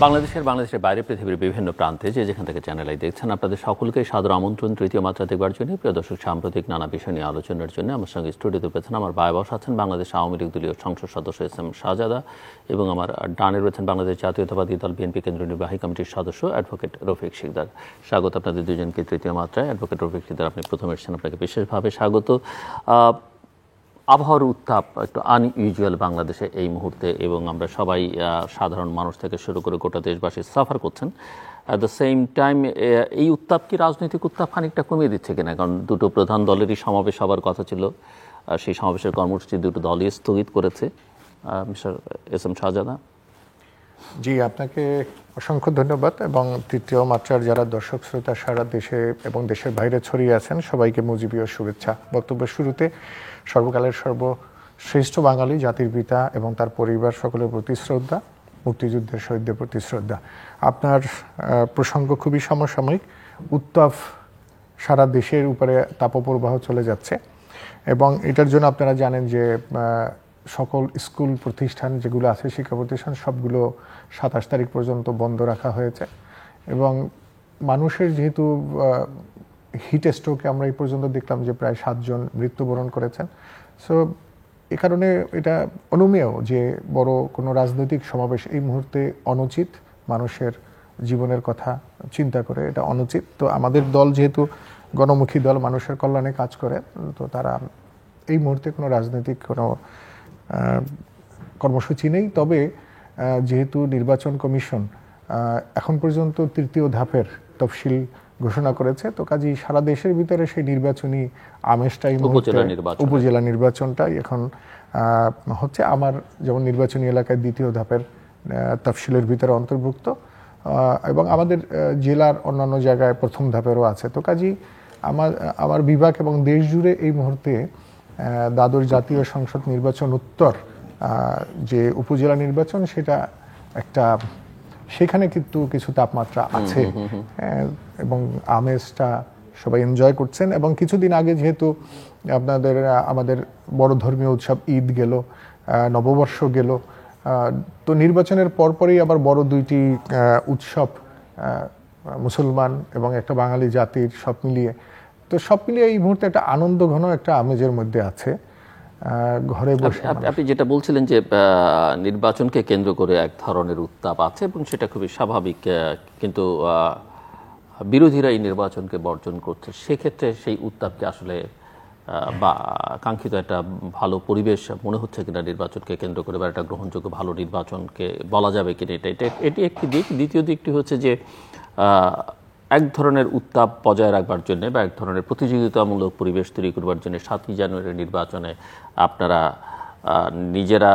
বাংলাদেশের বাইরে পৃথিবীর বিভিন্ন প্রান্তে যেখান থেকে চ্যানেল আই দেখছেন, আপনাদের সকলকে সাদর আমন্ত্রণ তৃতীয় মাত্রা দেখবার জন্য। প্রিয় দর্শক, সাম্প্রতিক নানা বিষয় নিয়ে আলোচনার জন্য আমার সঙ্গে স্টুডিওতে পেয়েছেন আমার বায় বস আছেন বাংলাদেশ আওয়ামী লীগ দলীয় সংসদ সদস্য এস.এম. শাহজাদা, এবং আমার ডানে রয়েছেন বাংলাদেশ জাতীয়তাবাদী দল বিএনপি কেন্দ্রীয় নির্বাহী কমিটির সদস্য অ্যাডভোকেট রফিক শিকদার। স্বাগত আপনাদের দুজনকে তৃতীয় মাত্রায়। অ্যাডভোকেট রফিক শিকদার, আপনি প্রথমে এসেছেন, আপনাকে বিশেষভাবে স্বাগত। আবহাওয়ার উত্তাপ একটু আনইউজুয়াল বাংলাদেশে এই মুহূর্তে, এবং আমরা সবাই সাধারণ মানুষ থেকে শুরু করে গোটা দেশবাসী সাফার করছেন। অ্যাট দ্য সেম টাইম এই উত্তাপ কি রাজনৈতিক উত্তাপ খানিকটা কমিয়ে দিচ্ছে কিনা? কারণ দুটো প্রধান দলেরই সমাবেশ হওয়ার কথা ছিল, সেই সমাবেশের কর্মসূচি দুটো দলই স্থগিত করেছে। Mister SM. শাহজাদা। জি, আপনাকে অসংখ্য ধন্যবাদ, এবং তৃতীয় মাত্রার যারা দর্শক শ্রোতা সারা দেশে এবং দেশের বাইরে ছড়িয়ে আছেন সবাইকে মুজিবীয় শুভেচ্ছা। বক্তব্যের শুরুতে সর্বকালের সর্বশ্রেষ্ঠ বাঙালি জাতির পিতা এবং তার পরিবার সকলের প্রতি শ্রদ্ধা, মুক্তিযুদ্ধের শহীদদের প্রতি শ্রদ্ধা। আপনার প্রসঙ্গ খুবই সমসাময়িক। উত্তাপ সারা দেশের উপরে তাপপ্রবাহ চলে যাচ্ছে, এবং এটার জন্য আপনারা জানেন যে সকল স্কুল প্রতিষ্ঠান যেগুলো আছে, শিক্ষা প্রতিষ্ঠান সবগুলো 27 তারিখ পর্যন্ত বন্ধ রাখা হয়েছে। এবং মানুষের যেহেতু হিট স্ট্রোকে আমরা এই পর্যন্ত দেখলাম যে প্রায় 7 জন মৃত্যুবরণ করেছেন। সো এ কারণে এটা অনুমেয় যে বড় কোনো রাজনৈতিক সমাবেশ এই মুহূর্তে অনুচিত। মানুষের জীবনের কথা চিন্তা করে এটা অনুচিত। তো আমাদের দল যেহেতু গণমুখী দল, মানুষের কল্যাণে কাজ করে, তো তারা এই মুহূর্তে কোনো রাজনৈতিক কোনো কর্মসূচি নেই। তবে যেহেতু নির্বাচন কমিশন এখন পর্যন্ত তৃতীয় ধাপের তফসিল ঘোষণা করেছে, তো কাজেই সারা দেশের ভিতরে সেই নির্বাচনী আমেজটাই উপজেলা নির্বাচনটাই এখন হচ্ছে। আমার যেমন নির্বাচনী এলাকায় দ্বিতীয় ধাপের তফসিলের ভিতরে অন্তর্ভুক্ত, এবং আমাদের জেলার অন্যান্য জায়গায় প্রথম ধাপেরও আছে। তো কাজেই আমার বিভাগ এবং দেশ জুড়ে এই মুহূর্তে দ্বাদশ জাতীয় সংসদ নির্বাচন উত্তর যে উপজেলা নির্বাচন, সেটা একটা সেখানে কিন্তু কিছু তাপমাত্রা আছে, এবং আমেজটা সবাই এনজয় করছেন। এবং কিছুদিন আগে যেহেতু আমাদের বড় ধর্মীয় উৎসব ঈদ গেল, নববর্ষ গেল, তো নির্বাচনের পরপরই আবার বড় দুইটি উৎসব মুসলমান এবং একটা বাঙালি জাতির সব মিলিয়ে, তো সব মিলিয়ে এই মুহূর্তে একটা আনন্দ ঘন একটা আমেজের মধ্যে আছে ঘরে বসে। আপনি যেটা বলছিলেন যে নির্বাচনকে কেন্দ্র করে এক ধরনের উত্তাপ আছে, এবং সেটা খুবই স্বাভাবিক, কিন্তু বিরোধীরা এই নির্বাচনকে বর্জন করছে। সেক্ষেত্রে সেই উত্তাপকে আসলে বা কাঙ্ক্ষিত একটা ভালো পরিবেশ মনে হচ্ছে কিনা নির্বাচনকে কেন্দ্র করে, বা একটা গ্রহণযোগ্য ভালো নির্বাচনকে বলা যাবে কিনা, এটি একটি দিক। দ্বিতীয় দিকটি হচ্ছে যে এক ধরনের উত্তাপ বজায় রাখবার জন্য বা এক ধরনের প্রতিযোগিতামূলক পরিবেশ তৈরি করবার জন্য 7ই জানুয়ারি নির্বাচনে আপনারা নিজেরা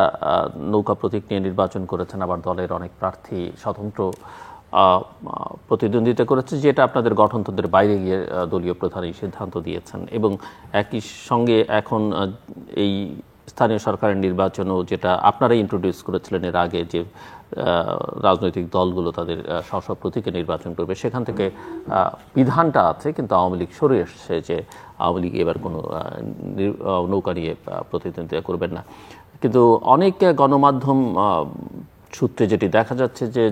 নৌকা প্রতীক নিয়ে নির্বাচন করেছেন, আবার দলের অনেক প্রার্থী স্বতন্ত্র প্রতিদ্বন্দ্বিতা করেছে, যেটা আপনাদের গঠনতন্ত্রের বাইরে গিয়ে দলীয় প্রধান এই সিদ্ধান্ত দিয়েছেন। এবং একই সঙ্গে এখন এই স্থানীয় সরকারের নির্বাচনও, যেটা আপনারা ইন্ট্রোডিউস করেছিলেন এর আগে, যে রাজনৈতিক দলগুলো তাদের স্ব প্রতীকে নির্বাচন করবে, সেখান থেকে বিধানটা আছে, কিন্তু আওয়ামী লীগ সরে এসছে যে আওয়ামী লীগ এবার কোনো নৌকা নিয়ে প্রতিদ্বন্দ্বিতা করবেন না। কিন্তু অনেক গণমাধ্যম সূত্রে যেটি দেখা যাচ্ছে যে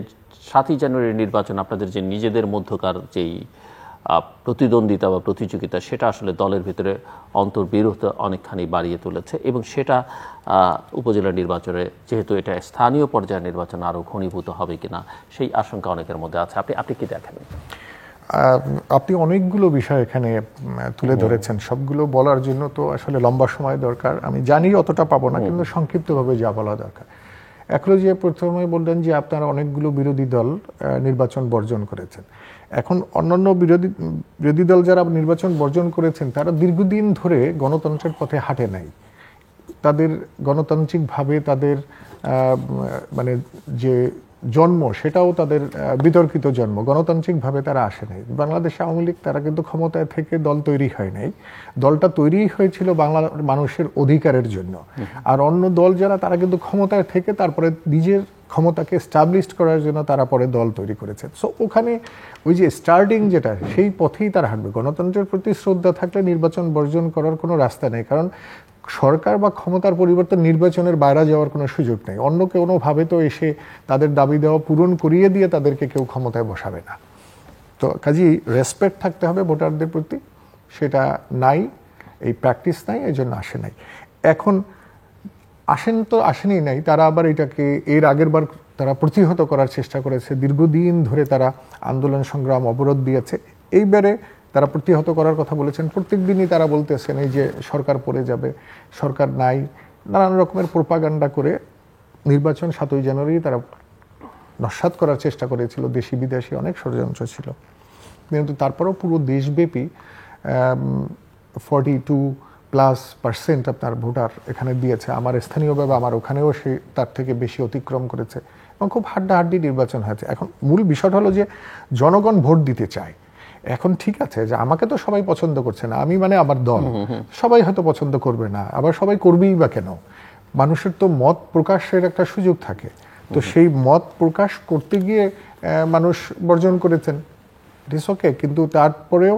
7ই জানুয়ারির নির্বাচন আপনাদের যে নিজেদের মধ্যকার যেই প্রতিদ্বন্দ্বিতা বা প্রতিযোগিতা, সেটা আসলে দলের ভিতরে অন্তর্বিরোধ অনেকখানি বাড়িয়ে তুলেছে, এবং সেটা উপজেলা নির্বাচনে, যেহেতু এটা স্থানীয় পর্যায়ের নির্বাচন, আরও ঘনীভূত হবে কিনা সেই আশঙ্কা অনেকের মধ্যে আছে। আপনি কি দেখেন? আপনি অনেকগুলো বিষয় এখানে তুলে ধরেছেন, সবগুলো বলার জন্য তো আসলে লম্বা সময় দরকার। আমি জানি অতটা পাবো না, কিন্তু সংক্ষিপ্তভাবে যা বলা দরকার। এখন যে প্রথমে বললেন যে আপনারা অনেকগুলো বিরোধী দল নির্বাচন বর্জন করেছেন। এখন অন্যান্য বিরোধী দল যারা নির্বাচন বর্জন করেছেন, তারা দীর্ঘদিন ধরে গণতন্ত্রের পথে হাঁটে নাই। তাদের গণতান্ত্রিকভাবে তাদের মানে যে জন্ম, সেটাও তাদের বিতর্কিত জন্ম, গণতান্ত্রিকভাবে তারা আসে নাই। বাংলাদেশ আওয়ামী লীগ, তারা কিন্তু ক্ষমতায় থেকে দল তৈরি হয় নাই, দলটা তৈরি হয়েছিল বাংলা মানুষের অধিকারের জন্য। আর অন্য দল যারা, তারা কিন্তু ক্ষমতায় থেকে তারপরে নিজের ক্ষমতাকে এস্টাবলিশড করার জন্য তারা পরে দল তৈরি করেছে। সো ওখানে ওই যে স্টার্টিং যেটা, সেই পথেই তারা হাঁটবে। গণতন্ত্রের প্রতি শ্রদ্ধা থাকলে নির্বাচন বর্জন করার কোনো রাস্তা নেই, কারণ সরকার বা ক্ষমতার পরিবর্তন নির্বাচনের বাইরে যাওয়ার কোনো সুযোগ নেই। অন্য কোনোভাবে তো এসে তাদের দাবি দেওয়া পূরণ করিয়ে দিয়ে তাদেরকে কেউ ক্ষমতায় বসাবে না। তো কাজেই রেসপেক্ট থাকতে হবে ভোটারদের প্রতি, সেটা নাই, এই প্র্যাকটিস নাই, এই জন্য আসে নাই। এখন আসেনি নাই, তারা আবার এটাকে এর আগের বার তারা প্রতিহত করার চেষ্টা করেছে, দীর্ঘদিন ধরে তারা আন্দোলন সংগ্রাম অবরোধ দিয়েছে। এইবারে তারা প্রতিহত করার কথা বলেছেন, প্রত্যেক দিনই তারা বলতেছেন এই যে সরকার পড়ে যাবে, সরকার নাই, নানান রকমের প্রোপাগান্ডা করে নির্বাচন ৭ই জানুয়ারি তারা নস্যাৎ করার চেষ্টা করেছিল। দেশি বিদেশি অনেক ষড়যন্ত্র ছিল, কিন্তু তারপরেও পুরো দেশব্যাপী 42+% আপনার ভোটার এখানে দিয়েছে। আমার স্থানীয়ভাবে আমার ওখানেও সে তার থেকে বেশি অতিক্রম করেছে এবং খুব হাড্ডাহাড্ডি নির্বাচন হয়েছে। এখন মূল বিষয়টা হলো যে জনগণ ভোট দিতে চায়। এখন ঠিক আছে যে আমাকে তো সবাই পছন্দ করছে না, আমি মানে আমার দল সবাই হয়তো পছন্দ করবে না, আবার সবাই করবেই বা কেন? মানুষের তো মত প্রকাশের একটা সুযোগ থাকে, তো সেই মত প্রকাশ করতে গিয়ে মানুষ বর্জন করেছেন, ইট ইজ ওকে। কিন্তু তারপরেও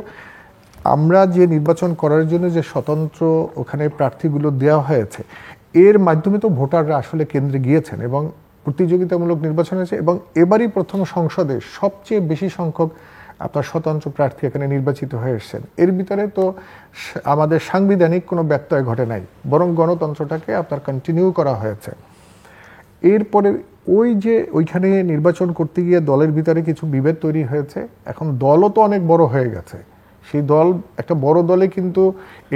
আমরা যে নির্বাচন করার জন্য যে স্বতন্ত্র ওখানে প্রার্থীগুলো দেওয়া হয়েছে, এর মাধ্যমে তো ভোটাররা আসলে কেন্দ্রে গিয়েছেন এবং প্রতিযোগিতামূলক নির্বাচন হয়েছে। এবং এবারই প্রথম সংসদে সবচেয়ে বেশি সংখ্যক আপনার স্বতন্ত্র প্রার্থী এখানে নির্বাচিত হয়ে এসেছেন। এর ভিতরে তো আমাদের সাংবিধানিক কোনো ব্যত্যয় ঘটে নাই, বরং গণতন্ত্রটাকে আপনার কন্টিনিউ করা হয়েছে। এরপরে ওই যে ওইখানে নির্বাচন করতে গিয়ে দলের ভিতরে কিছু বিভেদ তৈরি হয়েছে। এখন দলও তো অনেক বড় হয়ে গেছে, সেই দল একটা বড় দলে কিন্তু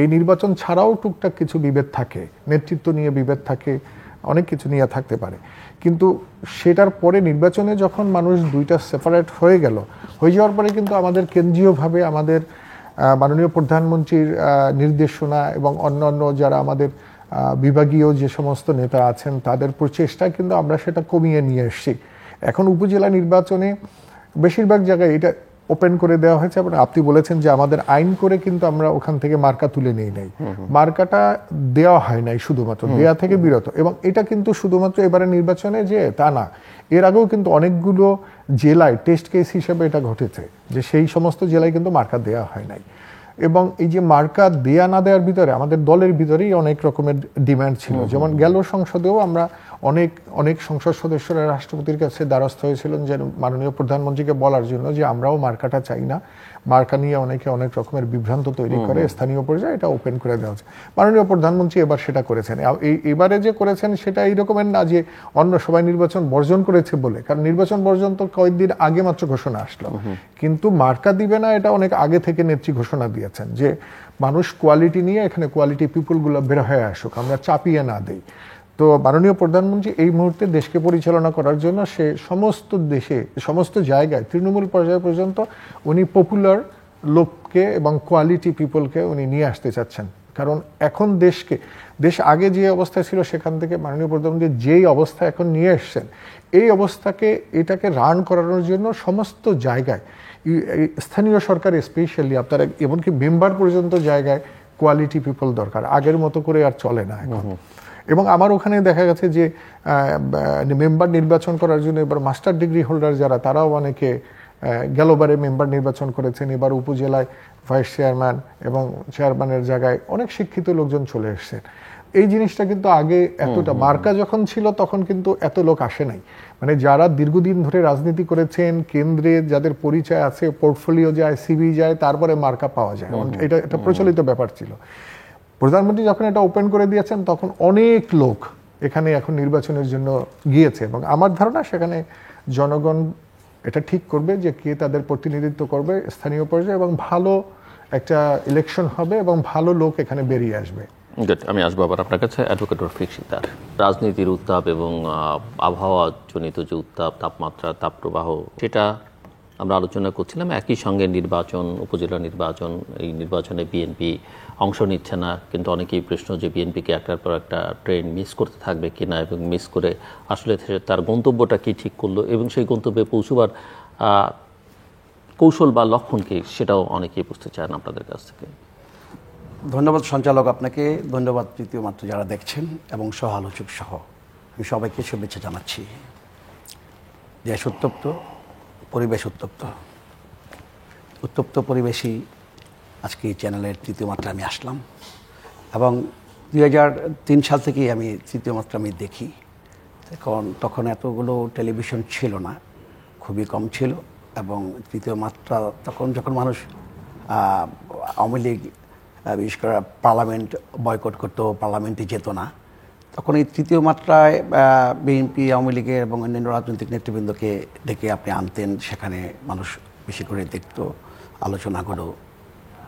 এই নির্বাচন ছাড়াও টুকটাক কিছু বিভেদ থাকে, নেতৃত্ব নিয়ে বিভেদ থাকে, অনেক কিছু নিয়ে থাকতে পারে। কিন্তু সেটার পরে নির্বাচনে যখন মানুষ দুইটা সেপারেট হয়ে যাওয়ার পরে কিন্তু আমাদের কেন্দ্রীয়ভাবে আমাদের মাননীয় প্রধানমন্ত্রীর নির্দেশনা এবং অন্যান্য যারা আমাদের বিভাগীয় যে সমস্ত নেতা আছেন তাদের প্রচেষ্টায় কিন্তু আমরা সেটা কমিয়ে নিয়ে এসেছি। এখন উপজেলা নির্বাচনে বেশিরভাগ জায়গায় এটা ওপেন করে দেওয়া হয়েছে। আপনি বলেছেন যে আমাদের আইন করে কিন্তু আমরা ওখান থেকে মার্কা তুলে নেই নাই, মার্কাটা দেওয়া হয় নাই, শুধুমাত্র দেয়া থেকে বিরত। এবং এটা কিন্তু শুধুমাত্র এবারে নির্বাচনে যে তা না, এর আগেও কিন্তু অনেকগুলো জেলায় টেস্ট কেস হিসেবে এটা ঘটেছে যে সেই সমস্ত জেলায় কিন্তু মার্কা দেওয়া হয় নাই। এবং এই যে মার্কা দেয়া না দেওয়ার ভিতরে আমাদের দলের ভিতরেই অনেক রকমের ডিমান্ড ছিল। যেমন গেল সংসদেও আমরা অনেক সংসদ সদস্যরা রাষ্ট্রপতির কাছে দ্বারস্থ হয়েছিলেন যে মাননীয় প্রধানমন্ত্রীকে বলার জন্য যে আমরাও মার্কাটা চাই না, মার্কা নিয়ে অনেকে অনেক রকমের বিভ্রান্ত তৈরি করে, স্থানীয় পর্যায়ে এটা ওপেন করে দেওয়া হচ্ছে। মাননীয় প্রধানমন্ত্রী এবার সেটা করেছেন। এবারে যে করেছেন সেটা এই রকমের না যে অন্য সবাই নির্বাচন বর্জন করেছে বলে, কারণ নির্বাচন বর্জন তো কয়েকদিন আগে মাত্র ঘোষণা আসলো, কিন্তু মার্কা দিবে না এটা অনেক আগে থেকে নেত্রী ঘোষণা দিয়েছেন যে মানুষ কোয়ালিটি নিয়ে এখানে কোয়ালিটি পিপুলগুলো বের হয়ে আসুক, আমরা চাপিয়ে না দেই। তো মাননীয় প্রধানমন্ত্রী এই মুহূর্তে দেশকে পরিচালনা করার জন্য সে সমস্ত দেশে সমস্ত জায়গায় তৃণমূল পর্যায় পর্যন্ত উনি পপুলার লোককে এবং কোয়ালিটি পিপলকে উনি নিয়ে আসতে চাচ্ছেন। কারণ এখন দেশ আগে যে অবস্থায় ছিল সেখান থেকে মাননীয় প্রধানমন্ত্রী যেই অবস্থা এখন নিয়ে এসছেন, এই অবস্থাকে এটাকে রান করানোর জন্য সমস্ত জায়গায় স্থানীয় সরকার স্পেশালি আপনার এমনকি মেম্বার পর্যন্ত জায়গায় কোয়ালিটি পিপল দরকার, আগের মতো করে আর চলে না এখন। এবং আমার ওখানে দেখা গেছে যে মেম্বার নির্বাচন করার জন্য এবার মাস্টার ডিগ্রি হোল্ডার যারা, তারাও অনেকে গেলবারে মেম্বার নির্বাচন করেছেন। এবার উপজেলায় ভাইস চেয়ারম্যান এবং চেয়ারম্যানের জায়গায় অনেক শিক্ষিত লোকজন চলে এসেছেন। এই জিনিসটা কিন্তু আগে এতটা মার্কা যখন ছিল তখন কিন্তু এত লোক আসে নাই। মানে যারা দীর্ঘদিন ধরে রাজনীতি করেছেন, কেন্দ্রে যাদের পরিচয় আছে, পোর্টফোলিও যায়, সিভি যায়, তারপরে মার্কা পাওয়া যায়, এটা প্রচলিত ব্যাপার ছিল। প্রধানমন্ত্রী যখন এটা ওপেন করে দিয়েছেন তখন অনেক লোক এখানে এখন নির্বাচনের জন্য গিয়েছে এবং আমার ধারণা সেখানে জনগণ এটা ঠিক করবে যে কে তাদের প্রতিনিধিত্ব করবে স্থানীয় পর্যায়ে এবং ভালো একটা ইলেকশন হবে এবং ভালো লোক এখানে বেরিয়ে আসবে। আমি আসবো আবার আপনার কাছে। অ্যাডভোকেট রফিক সিকদার, রাজনীতির উত্তাপ এবং আবহাওয়াজনিত যে উত্তাপ, তাপমাত্রা, তাপপ্রবাহ, সেটা আমরা আলোচনা করছিলাম। একই সঙ্গে নির্বাচন, উপজেলা নির্বাচন, এই নির্বাচনে বিএনপি অংশ নিচ্ছে না, কিন্তু অনেকেই প্রশ্ন যে বিএনপিকে একটার পর একটা ট্রেন মিস করতে থাকবে কিনা এবং মিস করে আসলে তার গন্তব্যটা কি ঠিক করলো এবং সেই গন্তব্যে পৌঁছবার কৌশল বা লক্ষণ কি, সেটাও অনেকেই বুঝতে চান আপনাদের কাছ থেকে। ধন্যবাদ সঞ্চালক, আপনাকে ধন্যবাদ তৃতীয় মাত্র যারা দেখছেন এবং সহ আলোচক সহ আমি সবাইকে শুভেচ্ছা জানাচ্ছি। দেশ উত্তপ্ত, পরিবেশ উত্তপ্ত পরিবেশই আজকে এই চ্যানেলের তৃতীয় মাত্রা আমি আসলাম এবং 2003 সাল থেকেই আমি তৃতীয় মাত্রা আমি দেখি। তখন এতগুলো টেলিভিশন ছিল না, খুবই কম ছিল। এবং তৃতীয় মাত্রা তখন যখন মানুষ আওয়ামী লীগ বিশেষ করে পার্লামেন্ট বয়কট করতো, পার্লামেন্টে যেত না, তখন এই তৃতীয় মাত্রায় বিএনপি, আওয়ামী লীগের এবং অন্যান্য রাজনৈতিক নেতৃবৃন্দকে ডেকে আপনি আনতেন। সেখানে মানুষ বেশি করে দেখতো, আলোচনাগুলো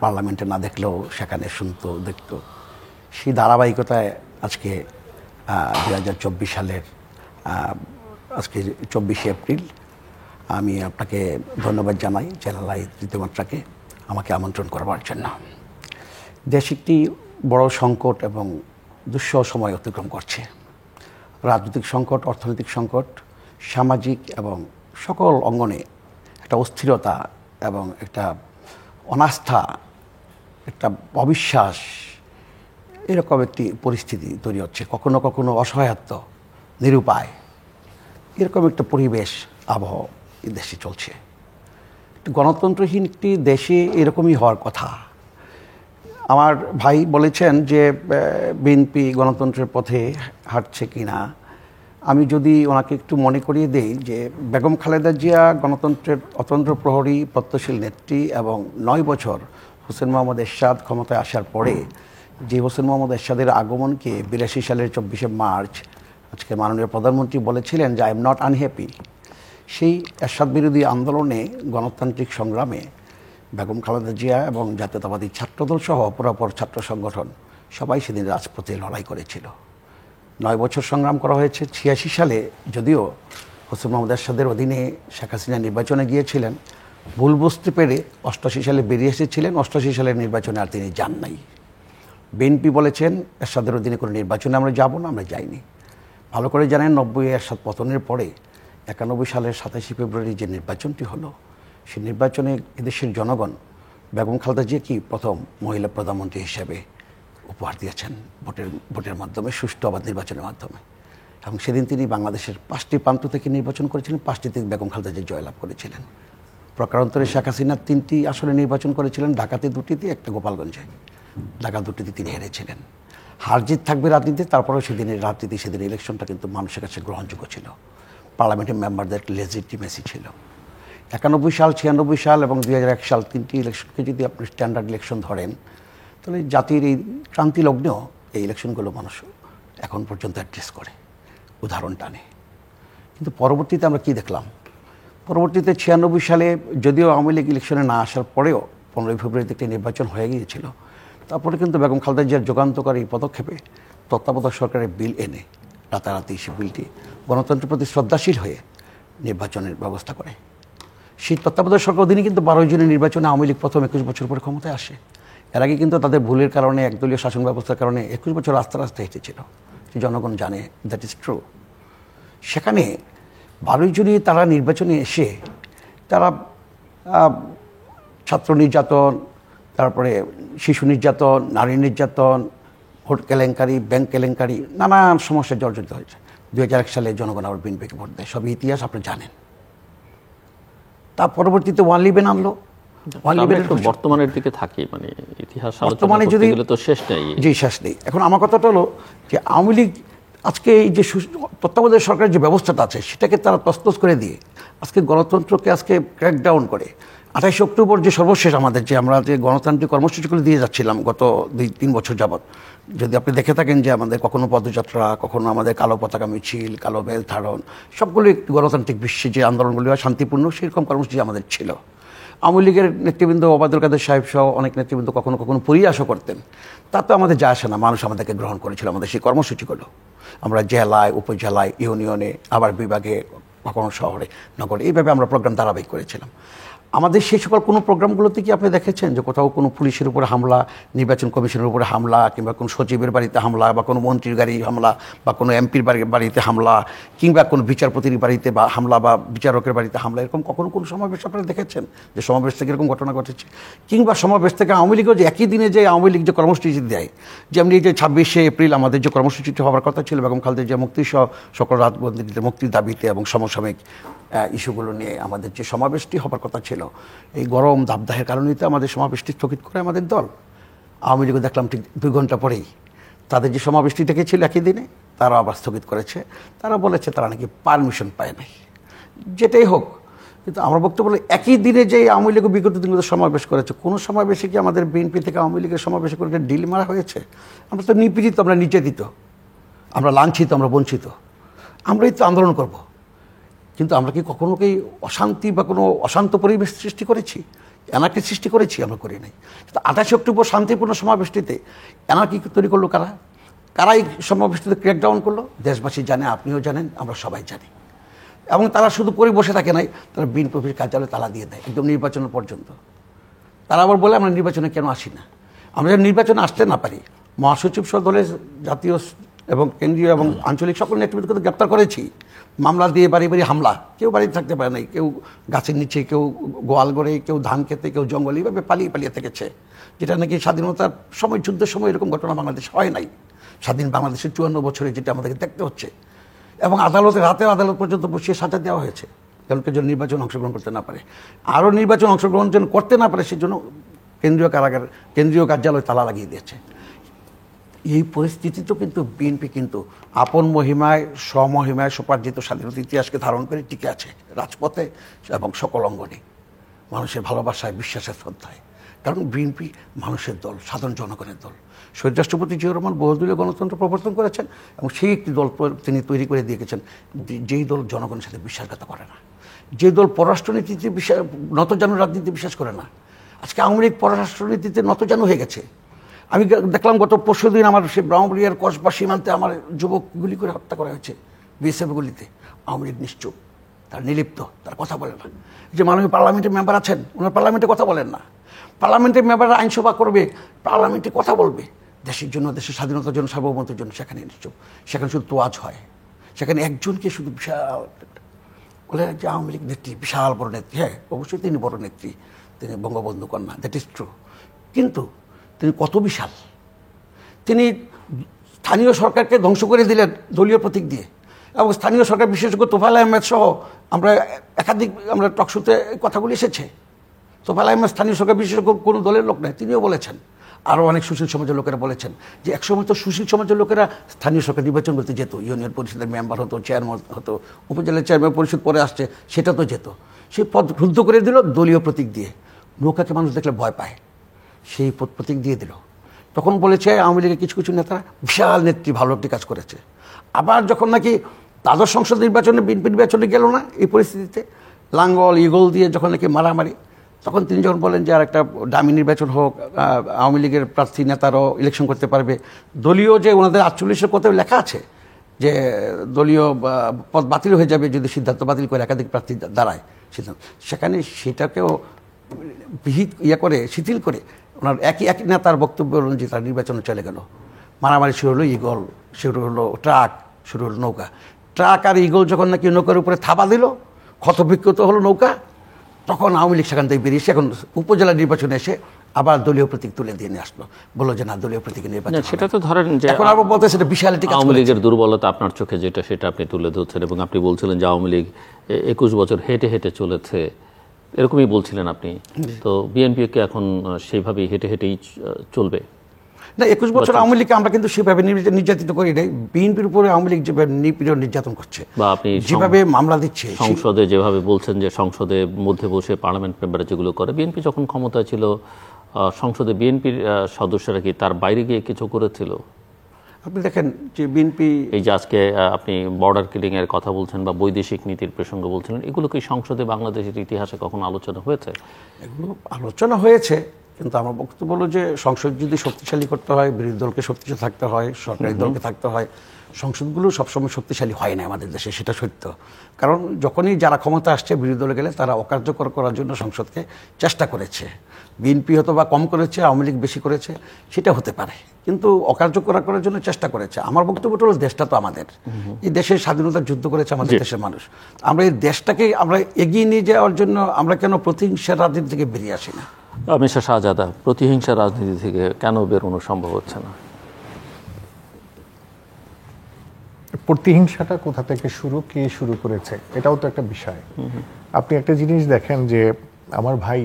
পার্লামেন্টে না দেখলেও সেখানে শুনতো, দেখতো। সেই ধারাবাহিকতায় আজকে 2024 সালের আজকে 24শে এপ্রিল আমি আপনাকে ধন্যবাদ জানাই চ্যানেল আই তৃতীয় মাত্রাকে আমাকে আমন্ত্রণ করবার জন্য। দেশ একটি বড় সংকট এবং দুঃসহ সময় অতিক্রম করছে। রাজনৈতিক সংকট, অর্থনৈতিক সংকট, সামাজিক এবং সকল অঙ্গনে একটা অস্থিরতা এবং একটা অনাস্থা, একটা অবিশ্বাস, এরকম একটি পরিস্থিতি তৈরি হচ্ছে। কখনো কখনো অসহায়ত্ব, নিরুপায়, এরকম একটা পরিবেশ আবহাওয়া এই দেশে চলছে। গণতন্ত্রহীন একটি দেশে এরকমই হওয়ার কথা। আমার ভাই বলেছেন যে বিএনপি গণতন্ত্রের পথে হাঁটছে কিনা। আমি যদি ওনাকে একটু মনে করিয়ে দেই যে বেগম খালেদা জিয়া গণতন্ত্রের অতন্ত্র প্রহরী, প্রত্যয়শীল নেত্রী এবং 9 বছর হোসেন মোহাম্মদ এরশাদ ক্ষমতায় আসার পরে যে হোসেন মোহাম্মদ এরশাদের আগমনকে 82 সালের 24শে মার্চ আজকে মাননীয় প্রধানমন্ত্রী বলেছিলেন যে আই এম নট আনহ্যাপি। সেই এরশাদ বিরোধী আন্দোলনে, গণতান্ত্রিক সংগ্রামে বেগম খালেদা জিয়া এবং জাতীয়তাবাদী ছাত্রদল সহ অপরাপর ছাত্র সংগঠন সবাই সেদিন রাজপথে লড়াই করেছিল। 9 বছর সংগ্রাম করা হয়েছে। 86 সালে যদিও হোসেন মোহাম্মদ এরশাদের অধীনে শেখ হাসিনা নির্বাচনে গিয়েছিলেন, ভুল বুঝতে পেরে 88 সালে বেরিয়ে এসেছিলেন। 88 সালের নির্বাচনে আর তিনি যান নাই। বিএনপি বলেছেন এরশাদের অধীনে কোনো নির্বাচনে আমরা যাব না, আমরা যাইনি। ভালো করে জানেন 90 এরশাদ পতনের পরে 91 সালের 27শে ফেব্রুয়ারি যে নির্বাচনটি হলো, সেই নির্বাচনে এদেশের জনগণ বেগম খালেদা জিয়াকে প্রথম মহিলা প্রধানমন্ত্রী হিসেবে উপহার দিয়েছেন ভোটের মাধ্যমে, সুষ্ঠু অবাধ নির্বাচনের মাধ্যমে। এবং সেদিন তিনি বাংলাদেশের 5টি প্রান্ত থেকে নির্বাচন করেছিলেন, 5টিতে বেগম খালেদা জিয়া জয়লাভ করেছিলেন। প্রকারান্তরে শেখ হাসিনা 3টি আসনে নির্বাচন করেছিলেন, ঢাকাতে 2টিতে, একটা গোপালগঞ্জে। ঢাকা 2টিতে তিনি হেরেছিলেন। হার জিত থাকবে রাজনীতি, তারপরেও সেদিনের রাজনীতি, সেদিনের ইলেকশনটা কিন্তু মানুষের কাছে গ্রহণযোগ্য ছিল। পার্লামেন্টের মেম্বারদের লেজিটিমেসি ছিল। 91 সাল, 96 সাল এবং 2001 সাল 3টি ইলেকশনকে যদি আপনি স্ট্যান্ডার্ড ইলেকশন ধরেন, তাহলে জাতির এই ক্রান্তি লগ্নেও এই ইলেকশনগুলো মানুষ এখন পর্যন্ত অ্যাড্রেস করে, উদাহরণ টানে। কিন্তু পরবর্তীতে আমরা কি দেখলাম? পরবর্তীতে 96 সালে যদিও আওয়ামী লীগ ইলেকশনে না আসার পরেও 15 ফেব্রুয়ারিতে একটি নির্বাচন হয়ে গিয়েছিল। তারপরে কিন্তু বেগম খালেদা জিয়ার যুগান্তকারী পদক্ষেপে তত্ত্বাবধায়ক সরকারের বিল এনে রাতারাতি সে বিলটি গণতন্ত্রের প্রতি শ্রদ্ধাশীল হয়ে নির্বাচনের ব্যবস্থা করে। সেই তত্ত্বাবধায়ক সরকার অধীনে কিন্তু 12 জনের নির্বাচনে আওয়ামী লীগ প্রথম 21 বছর পরে ক্ষমতায় আসে। এর আগে কিন্তু তাদের ভুলের কারণে, একদলীয় শাসন ব্যবস্থার কারণে 21 বছর রাস্তা হেঁটেছিল। জনগণ জানে, দ্যাট ইজ ট্রু। সেখানে 12 জনই তারা নির্বাচনে এসে তারা ছাত্র নির্যাতন, তারপরে শিশু নির্যাতন, নারী নির্যাতন, ভোট কেলেঙ্কারি, ব্যাংক কেলেঙ্কারি, নানান সমস্যায় জর্জরিত হয়েছে। 2001 সালে জনগণ আবার বিএনপিকে ভোট দেয়। সব ইতিহাস আপনি জানেন। তার পরবর্তীতে ওয়ান লিভেন আনলো। বর্তমানের দিকে থাকি, মানে ইতিহাস বর্তমানে যদি তো শেষ নেই। জি, শেষ নেই। এখন আমার কথাটা হলো যে আওয়ামী লীগ আজকে এই যে তত্ত্বাবধায়ক সরকারের যে ব্যবস্থাটা আছে সেটাকে তারা তছনছ করে দিয়ে আজকে গণতন্ত্রকে আজকে ক্র্যাকডাউন করে 28 অক্টোবর যে সর্বশেষ আমাদের যে আমরা যে গণতান্ত্রিক কর্মসূচিগুলো দিয়ে যাচ্ছিলাম গত 2-3 বছর যাবৎ, যদি আপনি দেখে থাকেন যে আমাদের কখনো পদযাত্রা, কখনো আমাদের কালো পতাকা মিছিল, কালো বেল ধারণ, সবগুলো একটি গণতান্ত্রিক বিশ্বে যে আন্দোলনগুলি হয় শান্তিপূর্ণ, সেরকম কর্মসূচি আমাদের ছিল। আওয়ামী লীগের নেতৃবৃন্দ, ওবায়দুল কাদের সাহেব সহ অনেক নেতৃবৃন্দ কখনো কখনো পরিহাসও করতেন। তা তো আমাদের যায় আসে না, মানুষ আমাদেরকে গ্রহণ করেছিল আমাদের সেই কর্মসূচিগুলো। আমরা জেলায়, উপজেলায়, ইউনিয়নে, আবার বিভাগে, কখনো শহরে, নগরে, এইভাবে আমরা প্রোগ্রাম ধারাবাহিক করেছিলাম। আমাদের সেই সকল কোনো প্রোগ্রামগুলোতে কি আপনি দেখেছেন যে কোথাও কোনো পুলিশের উপরে হামলা, নির্বাচন কমিশনের উপরে হামলা, কিংবা কোনো সচিবের বাড়িতে হামলা, বা কোনো মন্ত্রীর গাড়ি হামলা, বা কোনো এমপির বাড়িতে হামলা, কিংবা কোনো বিচারপতির বাড়িতে বা হামলা, বা বিচারকের বাড়িতে হামলা, এরকম কখনো কোনো সমাবেশ আপনারা দেখেছেন যে সমাবেশ থেকে এরকম ঘটনা ঘটেছে? কিংবা সমাবেশ থেকে আওয়ামী লীগও যে একই দিনে যে আওয়ামী লীগ যে কর্মসূচি দেয়, যেমনি এই যে 26শে এপ্রিল আমাদের যে কর্মসূচিটি হওয়ার কথা ছিল বেগম খালেদা জিয়া মুক্তি সহ সকল রাজবন্দীদের মুক্তির দাবিতে এবং সমসাময়িক ইস্যুগুলো নিয়ে আমাদের যে সমাবেশটি হবার কথা ছিল, এই গরম দাবদাহের কারণেই তো আমাদের সমাবেশটি স্থগিত করে আমাদের দল। আওয়ামী লীগও দেখলাম ঠিক 2 ঘন্টা পরেই তাদের যে সমাবেশটি ডেকেছিল একই দিনে তারা আবার স্থগিত করেছে। তারা বলেছে তারা নাকি পারমিশন পায় নাই। যেটাই হোক, কিন্তু আমার বক্তব্য হলো একই দিনে যে আওয়ামী লীগ বিগত দিনগুলো সমাবেশ করেছে, কোনো সমাবেশে কি আমাদের বিএনপি থেকে আওয়ামী লীগের সমাবেশে করে ডিল মারা হয়েছে? আমরা তো নিপীড়িত, আমরা নির্যাতিত, আমরা লাঞ্ছিত, আমরা বঞ্চিত, আমরাই তো আন্দোলন করব। কিন্তু আমরা কি কখনো কি অশান্তি বা কোনো অশান্ত পরিবেশ সৃষ্টি করেছি? এনার্কি সৃষ্টি করেছি? আমরা করি নাই। কিন্তু 28 অক্টোবর শান্তিপূর্ণ সমাবেশটিতে এনার্কি তৈরি করলো কারা? কারাই সমাবেশটিতে ক্র্যাকডাউন করলো? দেশবাসী জানে, আপনিও জানেন, আমরা সবাই জানি। এবং তারা শুধু করে বসে থাকে নাই, তারা বিএনপি অফিস কার্যালয়ে তালা দিয়ে দেয় একদম নির্বাচন পর্যন্ত। তারা আবার বলে আমরা নির্বাচনে কেন আসি না। আমরা যেন নির্বাচনে আসতে না পারি, মহাসচিব সহ দলের জাতীয় এবং কেন্দ্রীয় এবং আঞ্চলিক সকল নেতৃবৃন্দকে গ্রেপ্তার করেছি, মামলা দিয়ে বাড়ি বাড়ি হামলা। কেউ বাড়িতে থাকতে পারে নাই, কেউ গাছের নিচে, কেউ গোয়াল ঘরে, কেউ ধান খেতে, কেউ জঙ্গলে, এইভাবে পালিয়ে পালিয়ে থেকেছে। যেটা নাকি স্বাধীনতার সময়, যুদ্ধের সময় এরকম ঘটনা বাংলাদেশ হয় নাই। স্বাধীন বাংলাদেশের 54 বছরে যেটা আমাদেরকে দেখতে হচ্ছে। এবং আদালতে, রাতের আদালত পর্যন্ত বসিয়ে সাজা দেওয়া হয়েছে কারণ কেউ যেন নির্বাচন অংশগ্রহণ করতে না পারে। আরও নির্বাচন অংশগ্রহণ যেন করতে না পারে সেজন্য কেন্দ্রীয় কারাগার, কেন্দ্রীয় কার্যালয় তালা লাগিয়ে দিয়েছে। এই পরিস্থিতিতেও কিন্তু বিএনপি কিন্তু আপন মহিমায়, স্বমহিমায় সোপার্জিত স্বাধীনতা ইতিহাসকে ধারণ করে টিকে আছে রাজপথে এবং সকল অঙ্গনে, মানুষের ভালোবাসায়, বিশ্বাসের শ্রদ্ধায়। কারণ বিএনপি মানুষের দল, সাধারণ জনগণের দল। শহীদ রাষ্ট্রপতি জিয়াউর রহমান বহুদলীয় গণতন্ত্র প্রবর্তন করেছেন এবং সেই একটি দল তিনি তৈরি করে দিয়ে গেছেন, যেই দল জনগণের সাথে বিশ্বাসঘাত করে না, যে দল পররাষ্ট্রনীতিতে নতজানু রাজনীতি বিশ্বাস করে না। আজকে আওয়ামী লীগ পররাষ্ট্রনীতিতে নতজানু হয়ে গেছে। আমি দেখলাম গত পরশুদিন আমার সেই ব্রাহ্মণবাড়িয়ার কসবা সীমান্তে আমার যুবক গুলি করে হত্যা করা হয়েছে বিএসএফ গুলিতে। আওয়ামী লীগ নিশ্চুপ, তার নিলিপ্ত, তার কথা বলে না। যে মাননীয় পার্লামেন্টের মেম্বার আছেন, ওনার পার্লামেন্টে কথা বলেন না। পার্লামেন্টের মেম্বাররা আইনসভা করবে, পার্লামেন্টে কথা বলবে দেশের জন্য, দেশের স্বাধীনতার জন্য, সার্বভৌমত্বের জন্য, সেখানে নিশ্চুপ। সেখানে শুধু তোয়াজ হয়, সেখানে একজনকে শুধু বিশাল বলে যে আওয়ামী লীগ নেত্রী, বিশাল বড় নেত্রী। হ্যাঁ, অবশ্যই তিনি বড় নেত্রী, তিনি বঙ্গবন্ধু কন্যা, দ্যাট ইজ ট্রু। কিন্তু তিনি কত বিশাল! তিনি স্থানীয় সরকারকে ধ্বংস করে দিলেন দলীয় প্রতীক দিয়ে। এবং স্থানীয় সরকার, বিশেষজ্ঞ তোফায়েল আহমেদ সহ আমরা একাধিক আমরা টকশোতে কথাগুলি এসেছে। তোফায়েল আহমেদ স্থানীয় সরকার বিশেষজ্ঞ, কোনো দলের লোক নয়, তিনিও বলেছেন। আরও অনেক সুশীল সমাজের লোকেরা বলেছেন যে একসময় তো সুশীল সমাজের লোকেরা স্থানীয় সরকার নির্বাচন করতে যেত, ইউনিয়ন পরিষদের মেম্বার হতো, চেয়ারম্যান হতো, উপজেলার চেয়ারম্যান পরিষদ পরে আসছে, সেটা তো যেত। সেই পদ রুদ্ধ করে দিল দলীয় প্রতীক দিয়ে। নৌকাকে মানুষ দেখলে ভয় পায়, সেই প্রতীক দিয়ে দিল। তখন বলেছে আওয়ামী লীগের কিছু কিছু নেতারা বিশাল নেত্রী, ভালো একটি কাজ করেছে। আবার যখন নাকি দ্বাদশ সংসদ নির্বাচনে, বিএনপি নির্বাচনে গেল না, এই পরিস্থিতিতে লাঙ্গল ইগল দিয়ে যখন নাকি মারামারি, তখন তিনি যখন বলেন যে আর একটা ডামি নির্বাচন হোক, আওয়ামী লীগের প্রার্থী নেতারাও ইলেকশন করতে পারবে। দলীয় যে ওনাদের 48-এর কোথাও লেখা আছে যে দলীয় পদ বাতিল হয়ে যাবে যদি সিদ্ধান্ত বাতিল করে একাধিক প্রার্থী দাঁড়ায় সিদ্ধান্ত, সেখানে সেটাকেও করে শিথিল করে ওনার এক নেতার বক্তব্য অনুযায়ী তার নির্বাচনে চলে গেল। মারামারি শুরু হলো ইগল, শুরু হলো ট্রাক, শুরু হলো নৌকা। ট্রাক আর ইগল যখন নাকি নৌকার উপরে থাবা দিল, ক্ষতবিক্ষত হলো নৌকা, তখন আওয়ামী লীগ সেখান থেকে বেরিয়েছে। এখন উপজেলা নির্বাচনে এসে আবার দলীয় প্রতীক তুলে দিয়ে নিয়ে আসলো, বললো যে না, দলীয় প্রতীকে নির্বাচন। সেটা তো ধরেন যে এখন আবার বলতে সেটা বিশালিটি। আওয়ামী লীগের দুর্বলতা আপনার চোখে যেটা, সেটা আপনি তুলে ধরছেন এবং আপনি বলছিলেন যে আওয়ামী লীগ 21 বছর হেঁটে হেঁটে চলেছে, এরকমই বলছিলেন আপনি। তো বিএনপিকে এখন সেইভাবেই হেঁটে হেঁটেই চলবে না? 21 বছর আওয়ামী লীগকে আমরা কিন্তু সেভাবে নির্যাতিত করি নাই। বিএনপির উপরে আওয়ামী লীগ যেভাবে নিপীড়ন নির্যাতন করছে বা আপনি যেভাবে মামলা দিচ্ছে, সংসদে যেভাবে বলছেন যে সংসদের মধ্যে বসে পার্লামেন্ট মেম্বাররা যেগুলো করে, বিএনপি যখন ক্ষমতা ছিল সংসদে বিএনপির সদস্যরা কি তার বাইরে গিয়ে কিছু করেছিল? আপনি দেখেন যে বিএনপি এই যে আজকে আপনি বর্ডার কিলিং এর কথা বলছেন বা বৈদেশিক নীতির প্রসঙ্গ বলছিলেন, এগুলো কি সংসদে বাংলাদেশের ইতিহাসে কখনো আলোচনা হয়েছে? এগুলো আলোচনা হয়েছে, কিন্তু আমার বক্তব্য হলো যে সংসদ যদি শক্তিশালী করতে হয়, বিরোধী দলকে শক্তিশালী থাকতে হয়, সরকারি দলকে থাকতে হয়। সংসদগুলো সবসময় শক্তিশালী হয় না আমাদের দেশে, সেটা সত্য। কারণ যখনই যারা ক্ষমতা আসছে, বিরোধী দলে গেলে তারা অকার্যকর করার জন্য সংসদকে চেষ্টা করেছে। বিএনপি হয়তো বা কম করেছে, আওয়ামী লীগ বেশি করেছে, সেটা হতে পারে, কিন্তু অকার্যকর করার জন্য চেষ্টা করেছে। আমার বক্তব্যটা হলো দেশটা তো আমাদের, এই দেশের স্বাধীনতার যুদ্ধ করেছে আমাদের দেশের মানুষ। আমরা এই দেশটাকে আমরা এগিয়ে নিয়ে যাওয়ার জন্য আমরা কেন প্রতিহিংসার রাজনীতি থেকে বেরিয়ে আসি না? মিস্টার শাহজাদা, প্রতিহিংসার রাজনীতি থেকে কেন বেরোনো সম্ভব হচ্ছে না? প্রতিহিংসাটা কোথা থেকে শুরু, কে শুরু করেছে, এটাও তো একটা বিষয়। আপনি একটা জিনিস দেখেন যে আমার ভাই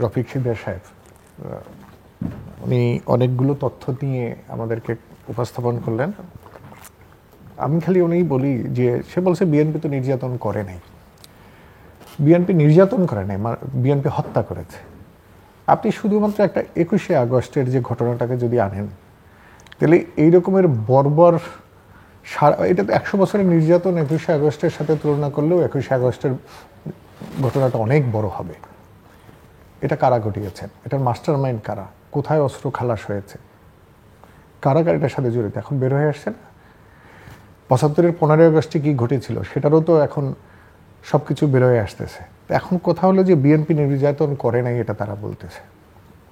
রফিক সিদ্দার সাহেব, উনি অনেকগুলো তথ্য নিয়ে আমাদেরকে উপস্থাপন করলেন, আমি খালি উনিই বলি যে সে বলছে বিএনপি তো নির্যাতন করে নাই। বিএনপি নির্যাতন করে নাই, বিএনপি হত্যা করেছে। আপনি শুধুমাত্র একটা 21শে আগস্টের যে ঘটনাটাকে যদি আনেন, তাহলে এই রকমের বর্বর এটা তো 100 বছরের নির্যাতন 21শে আগস্টের সাথে তুলনা করলেও 21শে আগস্টের ঘটনাটা অনেক বড় হবে। এটা কারা ঘটিয়েছেন? এটার মাস্টার মাইন্ড কারা? কোথায় অস্ত্র খালাস হয়েছে? কারা এটার সাথে জড়িত? এখন বের হয়ে আসছে না। 75-এর 15ই আগস্টে কি ঘটেছিল সেটারও তো এখন সবকিছু বের হয়ে আসতেছে। এখন কথা হলো যে বিএনপি নির্যাতন করে নাই, এটা তারা বলতেছে।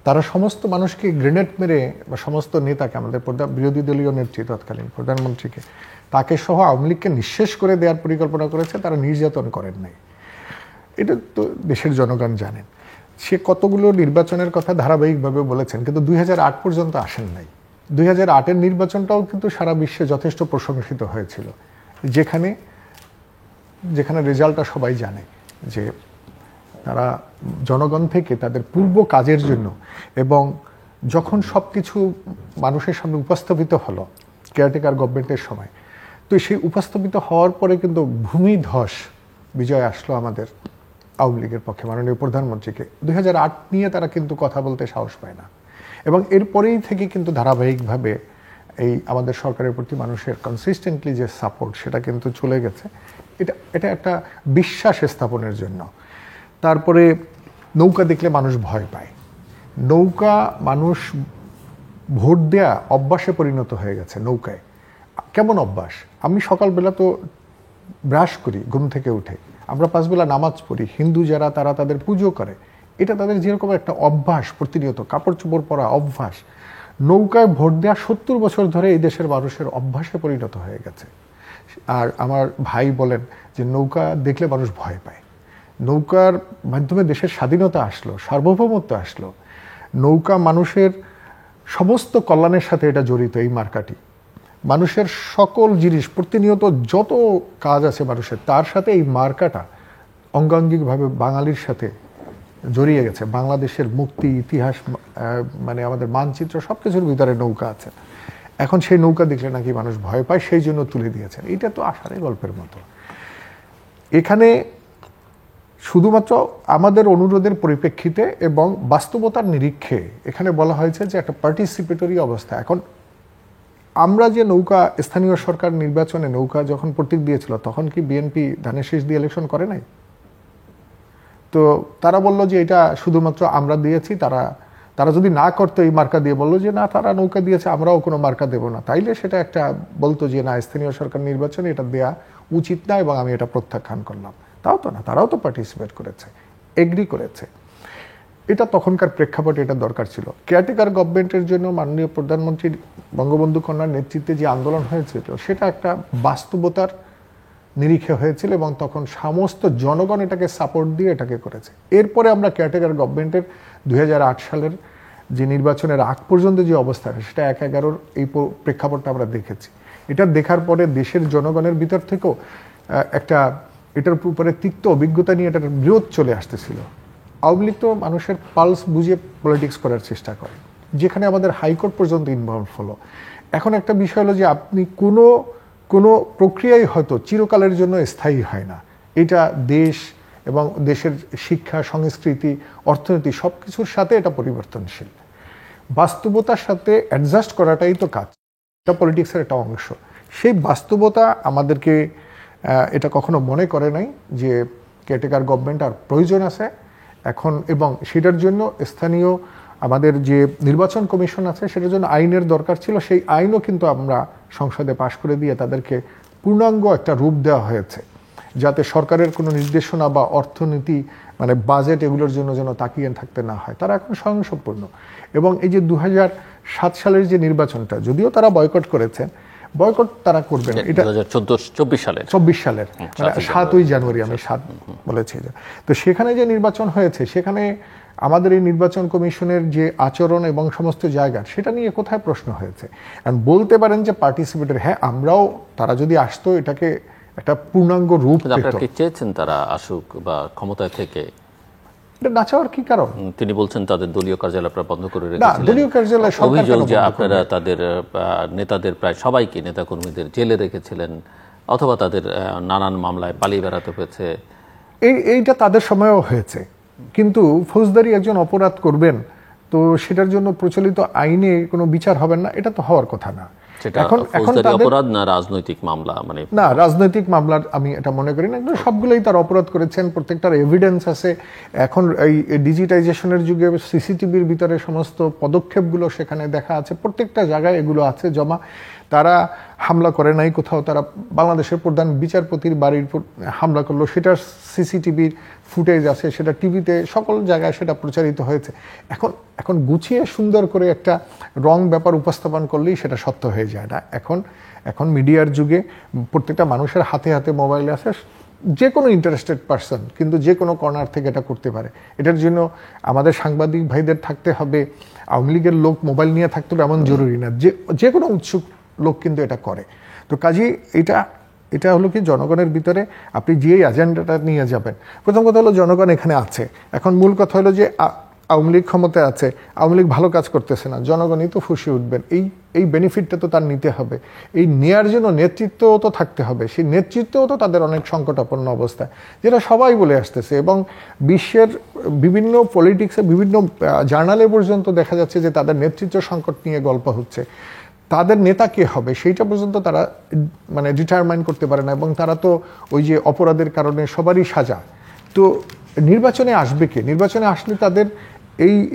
তারা সমস্ত মানুষকে গ্রেনেড মেরে বা সমস্ত নেতাকে, আমাদের বিরোধী দলীয় নেত্রী তৎকালীন প্রধানমন্ত্রীকে, তাকে সহ আওয়ামী লীগকে নিঃশেষ করে দেওয়ার পরিকল্পনা করেছে। তারা নির্যাতন করেন নাই, এটা তো দেশের জনগণ জানেন। সে কতগুলো নির্বাচনের কথা ধারাবাহিকভাবে বলেছেন, কিন্তু 2008 পর্যন্ত আসেন নাই। 2008-এর নির্বাচনটাও কিন্তু সারা বিশ্বে যথেষ্ট প্রশংসিত হয়েছিল, যেখানে রেজাল্টটা সবাই জানে যে তারা জনগণ থেকে তাদের পূর্ব কাজের জন্য, এবং যখন সব কিছু মানুষের সামনে উপস্থাপিত হলো কেয়ারটেকার গভর্নমেন্টের সময়, তো সেই উপস্থাপিত হওয়ার পরে কিন্তু ভূমিধস বিজয় আসলো আমাদের আওয়ামী লীগের পক্ষে, মাননীয় প্রধানমন্ত্রীকে। 2008 নিয়ে তারা কিন্তু কথা বলতে সাহস পায় না, এবং এরপরেই থেকে কিন্তু ধারাবাহিকভাবে এই আমাদের সরকারের প্রতি মানুষের কনসিস্টেন্টলি যে সাপোর্ট, সেটা কিন্তু চলে গেছে। এটা একটা বিশ্বাস স্থাপনের জন্য। তারপরে নৌকা দেখলে মানুষ ভয় পায়। নৌকা মানুষ ভোট দেয়া অভ্যাসে পরিণত হয়ে গেছে। নৌকায় কেমন অভ্যাস? আমি সকালবেলা তো ব্রাশ করি ঘুম থেকে উঠে, আমরা 5 বেলা নামাজ পড়ি, হিন্দু যারা তারা তাদের পুজো করে, এটা তাদের যেরকম একটা অভ্যাস, প্রতিনিয়ত কাপড় চোপড় পরা অভ্যাস, নৌকায় ভোট দেওয়া 70 বছর ধরে এই দেশের মানুষের অভ্যাসে পরিণত হয়ে গেছে। আর আমার ভাই বলেন যে নৌকা দেখলে মানুষ ভয় পায়। নৌকার মাধ্যমে দেশের স্বাধীনতা আসলো, সার্বভৌমত্ব আসলো। নৌকা মানুষের সমস্ত কল্যাণের সাথে এটা জড়িত। এই মার্কাটি মানুষের সকল জিনিস, প্রতিনিয়ত যত কাজ আছে মানুষের, তার সাথে এই মার্কাটা অঙ্গাঙ্গিকভাবে বাঙালির সাথে জড়িয়ে গেছে। বাংলাদেশের মুক্তি, ইতিহাস, মানে আমাদের মানচিত্র, সব কিছুর ভিতরে নৌকা আছে। এখন সেই নৌকা দেখলে নাকি মানুষ ভয় পায়, সেই জন্য তুলে দিয়েছেন। এটা তো আষাঢ়ে গল্পের মতো। এখানে শুধুমাত্র আমাদের অনুরোধের পরিপ্রেক্ষিতে এবং বাস্তবতার নিরীক্ষে এখানে বলা হয়েছে যে একটা পার্টিসিপেটরি অবস্থা। এখন আমরা যে নৌকা, স্থানীয় সরকার নির্বাচনে নৌকা যখন প্রতীক দিয়েছিল, তখন কি বিএনপি ধানের শীষ দিয়ে ইলেকশন করে নাই? তো তারা বলল যে এটা শুধুমাত্র আমরা দিয়েছি, তারা যদি না করতো এই মার্কা দিয়ে, বললো যে না তারা নৌকা দিয়েছে, আমরাও কোনো মার্কা দেব না, তাইলে সেটা একটা বলতো যে না, স্থানীয় সরকার নির্বাচনে এটা দেয়া উচিত না এবং আমি এটা প্রত্যাখ্যান করলাম। তাও তো না, তারাও তো পার্টিসিপেট করেছে, এগ্রি করেছে। এটা তখনকার প্রেক্ষাপটে এটা দরকার ছিল। কেয়ারটেকার গভর্নমেন্টের জন্য মাননীয় প্রধানমন্ত্রীর বঙ্গবন্ধু কন্যার নেতৃত্বে যে আন্দোলন হয়েছিল, সেটা একটা বাস্তবতার নিরিখে হয়েছিল এবং তখন সমস্ত জনগণ এটাকে সাপোর্ট দিয়ে এটাকে করেছে। এরপরে আমরা কেয়ারটেকার গভর্নমেন্টের 2008 সালের যে নির্বাচনের আগ পর্যন্ত যে অবস্থা, সেটা 1/11 এই প্রেক্ষাপটটা আমরা দেখেছি। এটা দেখার পরে দেশের জনগণের ভিতর থেকেও একটা এটার উপরে তিক্ত অভিজ্ঞতা নিয়ে এটার বিরোধ চলে আসতেছিল। আওয়ামী লীগ তো মানুষের পালস বুঝে পলিটিক্স করার চেষ্টা করে, যেখানে আমাদের হাইকোর্ট পর্যন্ত ইনভলভ হলো। এখন একটা বিষয় হলো যে আপনি কোনো প্রক্রিয়াই হয়তো চিরকালের জন্য স্থায়ী হয় না। এটা দেশ এবং দেশের শিক্ষা, সংস্কৃতি, অর্থনীতি সব কিছুর সাথে এটা পরিবর্তনশীল। বাস্তবতার সাথে অ্যাডজাস্ট করাটাই তো কাজ, এটা পলিটিক্সের একটা অংশ। সেই বাস্তবতা আমাদেরকে এটা কখনো মনে করে নাই যে কেয়ারটেকার গভর্নমেন্ট আর প্রয়োজন আছে এখন, এবং সেটার জন্য স্থানীয় আমাদের যে নির্বাচন কমিশন আছে, সেটার জন্য আইনের দরকার ছিল। সেই আইনও কিন্তু আমরা সংসদে পাশ করে দিয়ে তাদেরকে পূর্ণাঙ্গ একটা রূপ দেওয়া হয়েছে, যাতে সরকারের কোনো নির্দেশনা বা অর্থনীতি, মানে বাজেট, এগুলোর জন্য যেন তাকিয়ে থাকতে না হয়। তারা এখন স্বয়ংসম্পূর্ণ। এবং এই যে 2007 সালের যে নির্বাচনটা, যদিও তারা বয়কট করেছেন, বয়কট তারা করবে না, এটা 2024 সালের মানে 7ই জানুয়ারি, আমি 7 বলেছি। তো সেখানে যে নির্বাচন হয়েছে, সেখানে আমাদের এই নির্বাচন কমিশনের যে আচরণ এবং সমস্ত জায়গা, সেটা নিয়ে কোথায় প্রশ্ন হয়েছে? বলতে পারেন যে পার্টিসিপেটের, হ্যাঁ আমরাও, তারা যদি আসতো এটাকে একটা পূর্ণাঙ্গ রূপ পেত। আপনারা কি চেয়েছেন তারা আসুক বা ক্ষমতায় থেকে? এটা না চাওয়ার কি কারণ? তিনি বলছেন তাদের দলীয় কার্যালয় আপনারা বন্ধ করে না, রেখেছিলেন। দলীয় কার্যালয় সরকার অভিযোগ কেন যে বন্ধ আপনারা তাদের নেতাদের প্রায় সবাইকে, নেতাকর্মীদের জেলে রেখেছিলেন, অথবা তাদের নানান মামলায় পালিয়ে বেড়াতে হয়েছে। এইটা তাদের সময়ও হয়েছে, কিন্তু ফৌজদারি একজন অপরাধ করবেন তো সেটার জন্য প্রচলিত আইনে কোনো বিচার হবে না, এটা তো হওয়ার কথা না। সেটা ফৌজদারি অপরাধ না রাজনৈতিক মামলা? মানে না, রাজনৈতিক মামলার আমি এটা মনে করি না, সবগুলোই তার অপরাধ করেছেন, প্রত্যেকটার এভিডেন্স আছে। এখন এই ডিজিটাইজেশনের যুগে সিসিটিভির ভিতরে সমস্ত পদক্ষেপগুলো সেখানে দেখা আছে, প্রত্যেকটা জায়গায় এগুলো আছে জমা। তারা হামলা করে নাই কোথাও, তারা বাংলাদেশের প্রধান বিচারপতির বাড়ির হামলা করলো, সেটার সিসিটিভির ফুটেজ আছে, সেটা টিভিতে সকল জায়গায় সেটা প্রচারিত হয়েছে। এখন গুছিয়ে সুন্দর করে একটা রং ব্যাপার উপস্থাপন করলেই সেটা সত্য হয়ে যায় না। এখন মিডিয়ার যুগে প্রত্যেকটা মানুষের হাতে হাতে মোবাইল আছে, যে কোনো ইন্টারেস্টেড পারসন কিন্তু যে কোনো কর্নার থেকে এটা করতে পারে। এটার জন্য আমাদের সাংবাদিক ভাইদের থাকতে হবে, আওয়ামী লীগের লোক মোবাইল নিয়ে থাকতে হবে এমন জরুরি না, যে কোনো উৎসুক লোক কিন্তু এটা করে। তো কাজেই এটা হলো কি, জনগণের ভিতরে আপনি যে এজেন্ডাটা নিয়ে যাবেন, প্রথম কথা হলো জনগণ এখানে আছে। এখন মূল কথা হলো যে আওয়ামী লীগ ক্ষমতায় আছে, আওয়ামী লীগ ভালো কাজ করতেছে না, জনগণই তো ফুঁসে উঠবেন। এই বেনিফিটটা তো তার নিতে হবে, এই নেয়ার জন্য নেতৃত্বও তো থাকতে হবে। সেই নেতৃত্বও তো তাদের অনেক সংকটাপন্ন অবস্থা, যেটা সবাই বলে আসতেছে, এবং বিশ্বের বিভিন্ন পলিটিক্সে বিভিন্ন জার্নালে পর্যন্ত দেখা যাচ্ছে যে তাদের নেতৃত্ব সংকট নিয়ে গল্প হচ্ছে। তাদের নেতা কে হবে সেইটা পর্যন্ত তারা মানে ডিটারমাইন করতে পারে না, এবং তারা তো ওই যে অপরাধের কারণে সবারই সাজা। তো নির্বাচনে আসবে কে, নির্বাচনে আসলে তাদের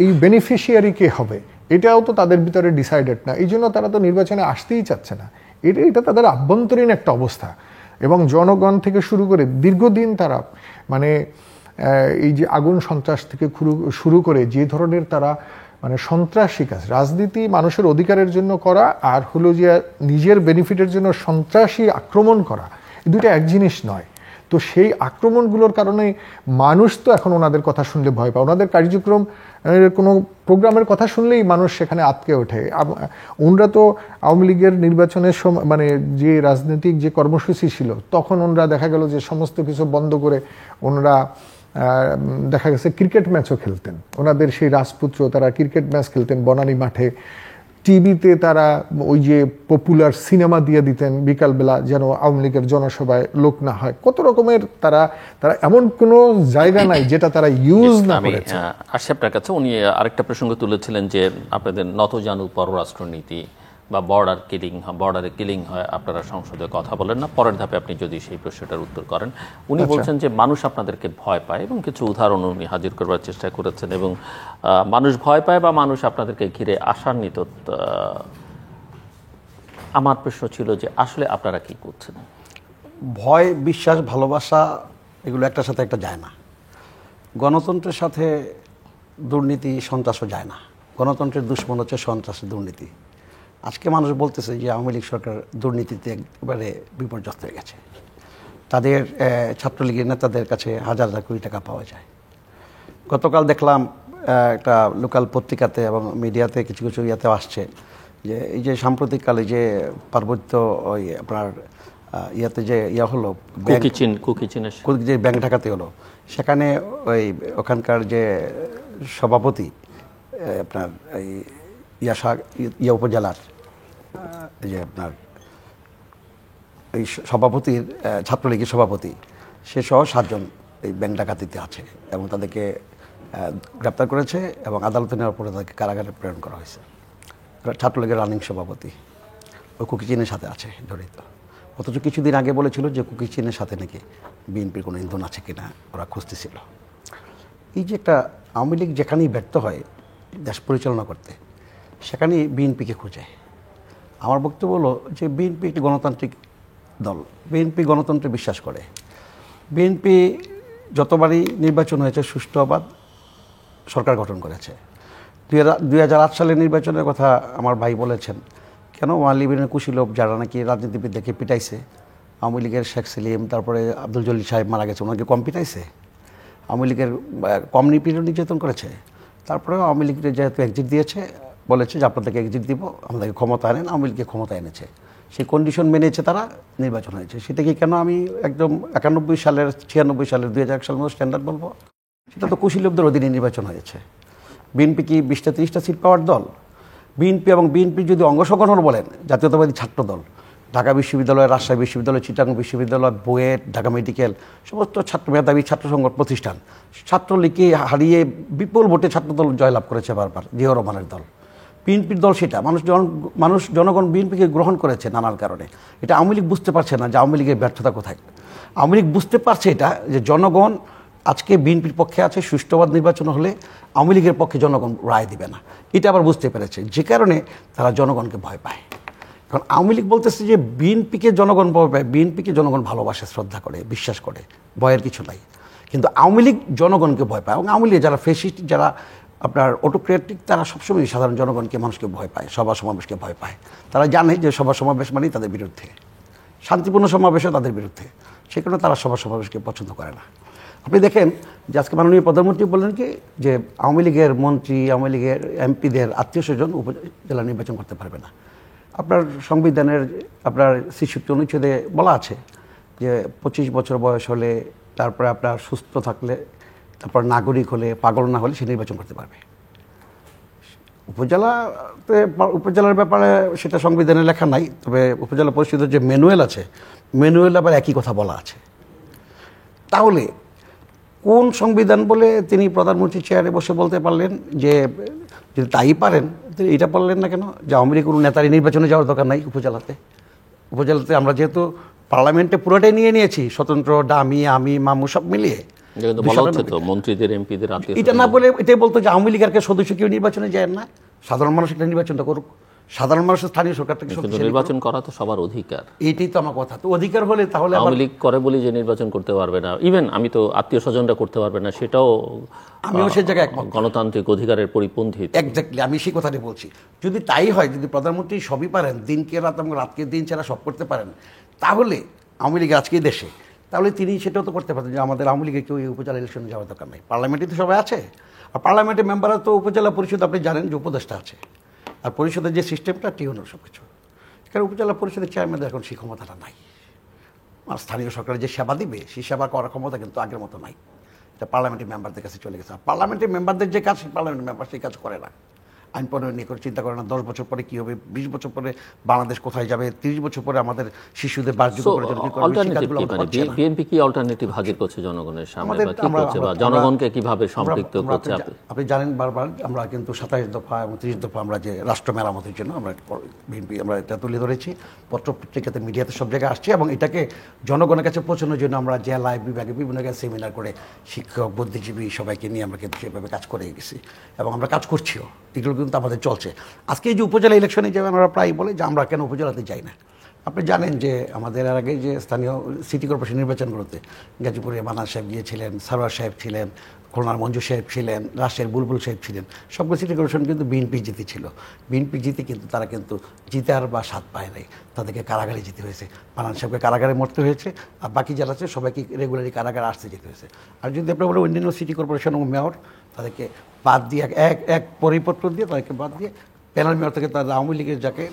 এই বেনিফিশিয়ারি কে হবে এটাও তো তাদের ভিতরে ডিসাইডেড না, এই জন্য তারা তো নির্বাচনে আসতেই চাচ্ছে না। এটা তাদের আভ্যন্তরীণ একটা অবস্থা। এবং জনগণ থেকে শুরু করে দীর্ঘদিন তারা মানে এই যে আগুন সন্ত্রাস থেকে শুরু করে যে ধরনের তারা মানে সন্ত্রাসী কাজ, রাজনীতি মানুষের অধিকারের জন্য করা আর হলো যে নিজের বেনিফিটের জন্য সন্ত্রাসী আক্রমণ করা, এই দুটো এক জিনিস নয়। তো সেই আক্রমণগুলোর কারণে মানুষ তো এখন ওনাদের কথা শুনলে ভয় পায়, ওনাদের কার্যক্রম কোনো প্রোগ্রামের কথা শুনলেই মানুষ সেখানে আটকে ওঠে। ওনরা তো আওয়ামী লীগের নির্বাচনের সময় মানে যে রাজনৈতিক যে কর্মসূচি ছিল তখন ওনরা দেখা গেল যে সমস্ত কিছু বন্ধ করে ওনরা দেখা গেছে ক্রিকেট ম্যাচও খেলতেন। ওনাদের সেই রাজপুত্র তারা ক্রিকেট ম্যাচ খেলতেন বনানী মাঠে, টিভিতে তারা ওই যে পপুলার সিনেমা দিয়ে দিতেন বিকালবেলা যেন আওয়ামী লীগের জনসভায় লোক না হয়। কত রকমের তারা এমন কোনো জায়গা নাই যেটা তারা ইউজ না করেছে। আসি আপনার কাছে, উনি আরেকটা প্রসঙ্গ তুলেছিলেন যে আপনাদের নতজানু পররাষ্ট্রনীতি বা বর্ডারে কিলিং হয়, আপনারা সংসদে কথা বলেন না। পরের ধাপে আপনি যদি সেই প্রশ্নটার উত্তর করেন, উনি বলছেন যে মানুষ আপনাদেরকে ভয় পায়, এবং কিছু উদাহরণ উনি হাজির করবার চেষ্টা করেছেন, এবং মানুষ ভয় পায় বা মানুষ আপনাদেরকে ঘিরে আশান্বিত। আমার প্রশ্ন ছিল যে আসলে আপনারা কি করছেন? ভয়, বিশ্বাস, ভালোবাসা এগুলো একটার সাথে একটা যায় না। গণতন্ত্রের সাথে দুর্নীতি সন্ত্রাসও যায় না। গণতন্ত্রের দুশ্মন হচ্ছে সন্ত্রাসের দুর্নীতি। আজকে মানুষ বলতেছে যে আওয়ামী লীগ সরকার দুর্নীতিতে একেবারে বিপর্যস্ত হয়ে গেছে। তাদের ছাত্রলীগের নেতাদের কাছে হাজার হাজার কোটি টাকা পাওয়া যায়। গতকাল দেখলাম একটা লোকাল পত্রিকাতে এবং মিডিয়াতে কিছু কিছু ইয়াতে আসছে যে এই যে সাম্প্রতিককালে যে পার্বত্য ওই আপনার ইয়াতে যে ইয়া হলো যে ব্যাংক ডাকাতি হলো, সেখানে ওখানকার যে সভাপতি আপনার এই ইয়া উপজেলার যে আপনার এই সভাপতির ছাত্রলীগের সভাপতি সে সহ 7 জন এই ব্যাংক ডাকাতিতে আছে, এবং তাদেরকে গ্রেপ্তার করেছে এবং আদালতে নেওয়ার পরে তাদেরকে কারাগারে প্রেরণ করা হয়েছে। ছাত্রলীগের রানিং সভাপতি ওই কুকিচিনের সাথে আছে জড়িত। অথচ কিছুদিন আগে বলেছিল যে কুকিচিনের সাথে নাকি বিএনপির কোনো ইন্ধন আছে কিনা ওরা খুঁজতেছিল। এই যে একটা আওয়ামী লীগ যেখানেই ব্যর্থ হয় দেশ পরিচালনা করতে, সেখানেই বিএনপিকে খুঁজে। আমার বক্তব্য হলো যে বিএনপি একটি গণতান্ত্রিক দল, বিএনপি গণতন্ত্রে বিশ্বাস করে। বিএনপি যতবারই নির্বাচন হয়েছে সুষ্ঠুভাবে সরকার গঠন করেছে। 2008 সালের নির্বাচনের কথা আমার ভাই বলেছেন, কেন ওয়ালিবিনের কুশীলভ যারা নাকি রাজনীতিবিদদেরকে পিটাইছে, আওয়ামী লীগের শেখ সেলিম, তারপরে আব্দুল জলিল সাহেব মারা গেছে, ওনাকে কম পিটাইছে? আওয়ামী লীগের কম নির্যাতন করেছে? তারপরে আওয়ামী লীগের যেহেতু এক্সিট দিয়েছে, বলেছে যে আপনাদেরকে এক্সিট দিব, আমাদেরকে ক্ষমতা আনেন, আওয়ামী লীগকে ক্ষমতা এনেছে, সেই কন্ডিশন মেনেছে, তারা নির্বাচন হয়েছে। সেটাকে কেন আমি একদম 91 সালের 96 সালের 2001 সালের মতো স্ট্যান্ডার্ড বলবো? সেটা তো কুশীলবদের অধীনে নির্বাচন হয়েছে। বিএনপি কি 20-30টা সিট পাওয়ার দল? বিএনপি এবং বিএনপির যদি অঙ্গ সংগঠন বলেন, জাতীয়তাবাদী ছাত্র দল, ঢাকা বিশ্ববিদ্যালয়, রাজশাহী বিশ্ববিদ্যালয়, চিটাগং বিশ্ববিদ্যালয়, বুয়েট, ঢাকা মেডিকেল, সমস্ত ছাত্র মেধাবী ছাত্র সংগঠন প্রতিষ্ঠান ছাত্রলীগকে হারিয়ে বিপুল ভোটে ছাত্রদল জয়লাভ করেছে বারবার, জিয়াউর রহমানের দল। বিএনপির দল সেটা, মানুষ জনগণ বিএনপিকে গ্রহণ করেছে নানান কারণে। এটা আওয়ামী লীগ বুঝতে পারছে না যে আওয়ামী লীগের ব্যর্থতা কোথায়। আওয়ামী লীগ বুঝতে পারছে এটা যে জনগণ আজকে বিএনপির পক্ষে আছে, সুষ্ঠুবাদ নির্বাচন হলে আওয়ামী লীগের পক্ষে জনগণ রায় দিবে না, এটা আবার বুঝতে পেরেছে, যে কারণে তারা জনগণকে ভয় পায়। কারণ আওয়ামী লীগ বলতেছে যে বিএনপিকে জনগণ ভয় পায়, বিএনপিকে জনগণ ভালোবাসে, শ্রদ্ধা করে, বিশ্বাস করে, ভয়ের কিছু নাই। কিন্তু আওয়ামী লীগ জনগণকে ভয় পায়, এবং আওয়ামী লীগ যারা ফেসিস্ট, যারা আপনার অটোক্রেটিক, তারা সবসময় সাধারণ জনগণকে, মানুষকে ভয় পায়, সভা সমাবেশকে ভয় পায়। তারা জানে যে সভা সমাবেশ মানেই তাদের বিরুদ্ধে, শান্তিপূর্ণ সমাবেশও তাদের বিরুদ্ধে, সে কারণে তারা সভা সমাবেশকে পছন্দ করে না। আপনি দেখেন যে আজকে মাননীয় প্রধানমন্ত্রী বললেন কি যে আওয়ামী লীগের মন্ত্রী, আওয়ামী লীগের এমপিদের আত্মীয় স্বজন উপজেলা নির্বাচন করতে পারবে না। আপনার সংবিধানের আপনার ৬৬ অনুচ্ছেদে বলা আছে যে ২৫ বছর বয়স হলে, তারপরে আপনার সুস্থ থাকলে, তারপর নাগরিক হলে, পাগল না হলে সে নির্বাচন করতে পারবে। উপজেলার ব্যাপারে সেটা সংবিধানে লেখা নাই, তবে উপজেলা পরিষদের যে ম্যানুয়াল আছে, ম্যানুয়াল আবার একই কথা বলা আছে। তাহলে কোন সংবিধান বলে তিনি প্রধানমন্ত্রী চেয়ারে বসে বলতে পারলেন যে যদি তাই পারেন, তিনি এটা বললেন না কেন যে আওয়ামী লীগ কোনো নেতারই নির্বাচনে যাওয়ার দরকার নাই? উপজেলাতে আমরা যেহেতু পার্লামেন্টে পুরোটাই নিয়ে নিয়েছি, স্বতন্ত্র, ডামি, আমি, মামু সব মিলিয়ে, মন্ত্রীদের, এমপিদের এটা না বলে এটাই বলতো যে আওয়ামী লীগের সদস্য কেউ নির্বাচনে যায় না, সাধারণ মানুষ এটা নির্বাচনটা করুক, সাধারণ মানুষের স্থানীয় সরকার থেকে নির্বাচন করা তো সবার অধিকার। এইটাই তো আমার কথা। তো অধিকার হলে তাহলে আওয়ামী লীগ করে বলি যে নির্বাচন করতে পারবে না, ইভেন আমি তো আত্মীয় স্বজনরা করতে পারবে না, সেটাও আমিও সেই জায়গায় গণতান্ত্রিক অধিকারের পরিপন্থী। এক্স্যাক্টলি, আমি সেই কথাটি বলছি। যদি তাই হয়, যদি প্রধানমন্ত্রী সবই পারেন, দিনকে রাত এবং রাতকে দিন ছাড়া সব করতে পারেন, তাহলে আওয়ামী লীগ আজকে দেশে, তাহলে তিনি সেটাও তো করতে পারতেন যে আমাদের আওয়ামী লীগের কেউ এই উপজেলা ইলেকশনে যাওয়ার দরকার নেই, পার্লামেন্টে তো সবাই আছে। আর পার্লামেন্টের মেম্বাররা তো উপজেলা পরিষদ, আপনি জানেন যে উপদেষ্টা আছে, আর পরিষদের যে সিস্টেমটা টিউনের সব কিছু, কারণ উপজেলা পরিষদের চেয়ারম্যানদের এখন সেই ক্ষমতাটা নাই। আর স্থানীয় সরকারের যে সেবা দিবে, সেই সেবা করার ক্ষমতা কিন্তু আগের মতো নাই, এটা পার্লামেন্টের মেম্বারদের কাছে চলে গেছে। আর পার্লামেন্টের মেম্বারদের যে কাজ, পার্লামেন্টের মেম্বার সেই কাজ করে না, আইন প্রণয়ন নিয়ে করে চিন্তা করে না। 10 বছর পরে কী হবে, 20 বছর পরে বাংলাদেশ কোথায় যাবে, 30 বছর পরে আমাদের শিশুদের বাসযোগ্য করে বিএনপি কি অল্টারনেটিভ হাজির করছে জনগণের সামনে, বা কি করছে, বা জনগণকে কিভাবে সম্পৃক্ত করছে? আপনি জানেন বারবার আমরা কিন্তু 27 দফা এবং 30 দফা আমরা যে রাষ্ট্র মেরামতের জন্য আমরা বিএনপি আমরা এটা তুলে ধরেছি, পত্রপত্রিকাতে, মিডিয়াতে, সব জায়গায় আসছে, এবং এটাকে জনগণের কাছে পৌঁছানোর জন্য আমরা জেলায়, বিভাগে, বিভিন্ন জায়গায় সেমিনার করে শিক্ষক, বুদ্ধিজীবী সবাইকে নিয়ে আমরা কিন্তু সেভাবে কাজ করে গেছি, এবং আমরা কাজ করছিও, এগুলো কিন্তু আমাদের চলছে। আজকে এই যে উপজেলা ইলেকশনে যে আমরা প্রায় বলে যে আমরা কেন উপজেলাতে যাই না, আপনি জানেন যে আমাদের এর আগে যে স্থানীয় সিটি কর্পোরেশন নির্বাচনগুলোতে গাজীপুরে মান্নান সাহেব গিয়েছিলেন, সারোয়ার সাহেব ছিলেন, খুলনার মঞ্জু সাহেব ছিলেন, রাজশাহীর বুলবুল সাহেব ছিলেন, সবগুলো সিটি কর্পোরেশন কিন্তু বিএনপি জিতেছিল। বিএনপি জিতে কিন্তু তারা কিন্তু জিতার বা স্বাদ পায় নাই, তাদেরকে কারাগারে যেতে হয়েছে। মান্নান সাহেবকে কারাগারে মরতে হয়েছে, আর বাকি যারা আছে সবাইকে রেগুলারলি কারাগারে আসতে যেতে হয়েছে। আর যদি আপনার বলে অন্যান্য সিটি কর্পোরেশন এবং মেয়র, তাদেরকে বাদ দিয়ে এক পরিপত্র দিয়ে তাদেরকে বাদ দিয়ে প্যানেল মেয়র থেকে তারা আওয়ামী লীগের যাকে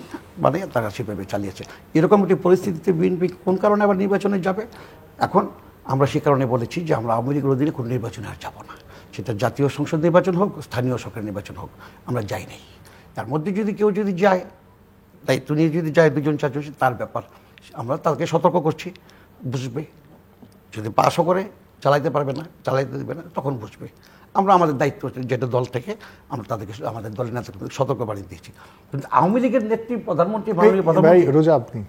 বানিয়ে তারা সেভাবে চালিয়েছে। এরকম একটি পরিস্থিতিতে বিএনপি কোন কারণে আবার নির্বাচনে যাবে? এখন আমরা সে কারণে বলেছি যে আমরা আওয়ামী লীগের অধীনে কোনো নির্বাচনে আর যাবো না, সেটা জাতীয় সংসদ নির্বাচন হোক, স্থানীয় সরকার নির্বাচন হোক, আমরা যাই নাই। তার মধ্যে যদি কেউ যদি যায়, দায়িত্ব নিয়ে যদি যায় 2 জন 4 জন, তার ব্যাপার, আমরা তাদেরকে সতর্ক করছি, বুঝবে। যদি পাশও করে চালাইতে পারবে না, চালাইতে দেবে না, তখন বুঝবে। আমরা আমাদের দায়িত্ব যেটা দল থেকে আমরা তাদেরকে আমাদের দলের নেতাকে সতর্ক বাড়ি দিয়েছি। কিন্তু আওয়ামী লীগের নেত্রী প্রধানমন্ত্রী আপনি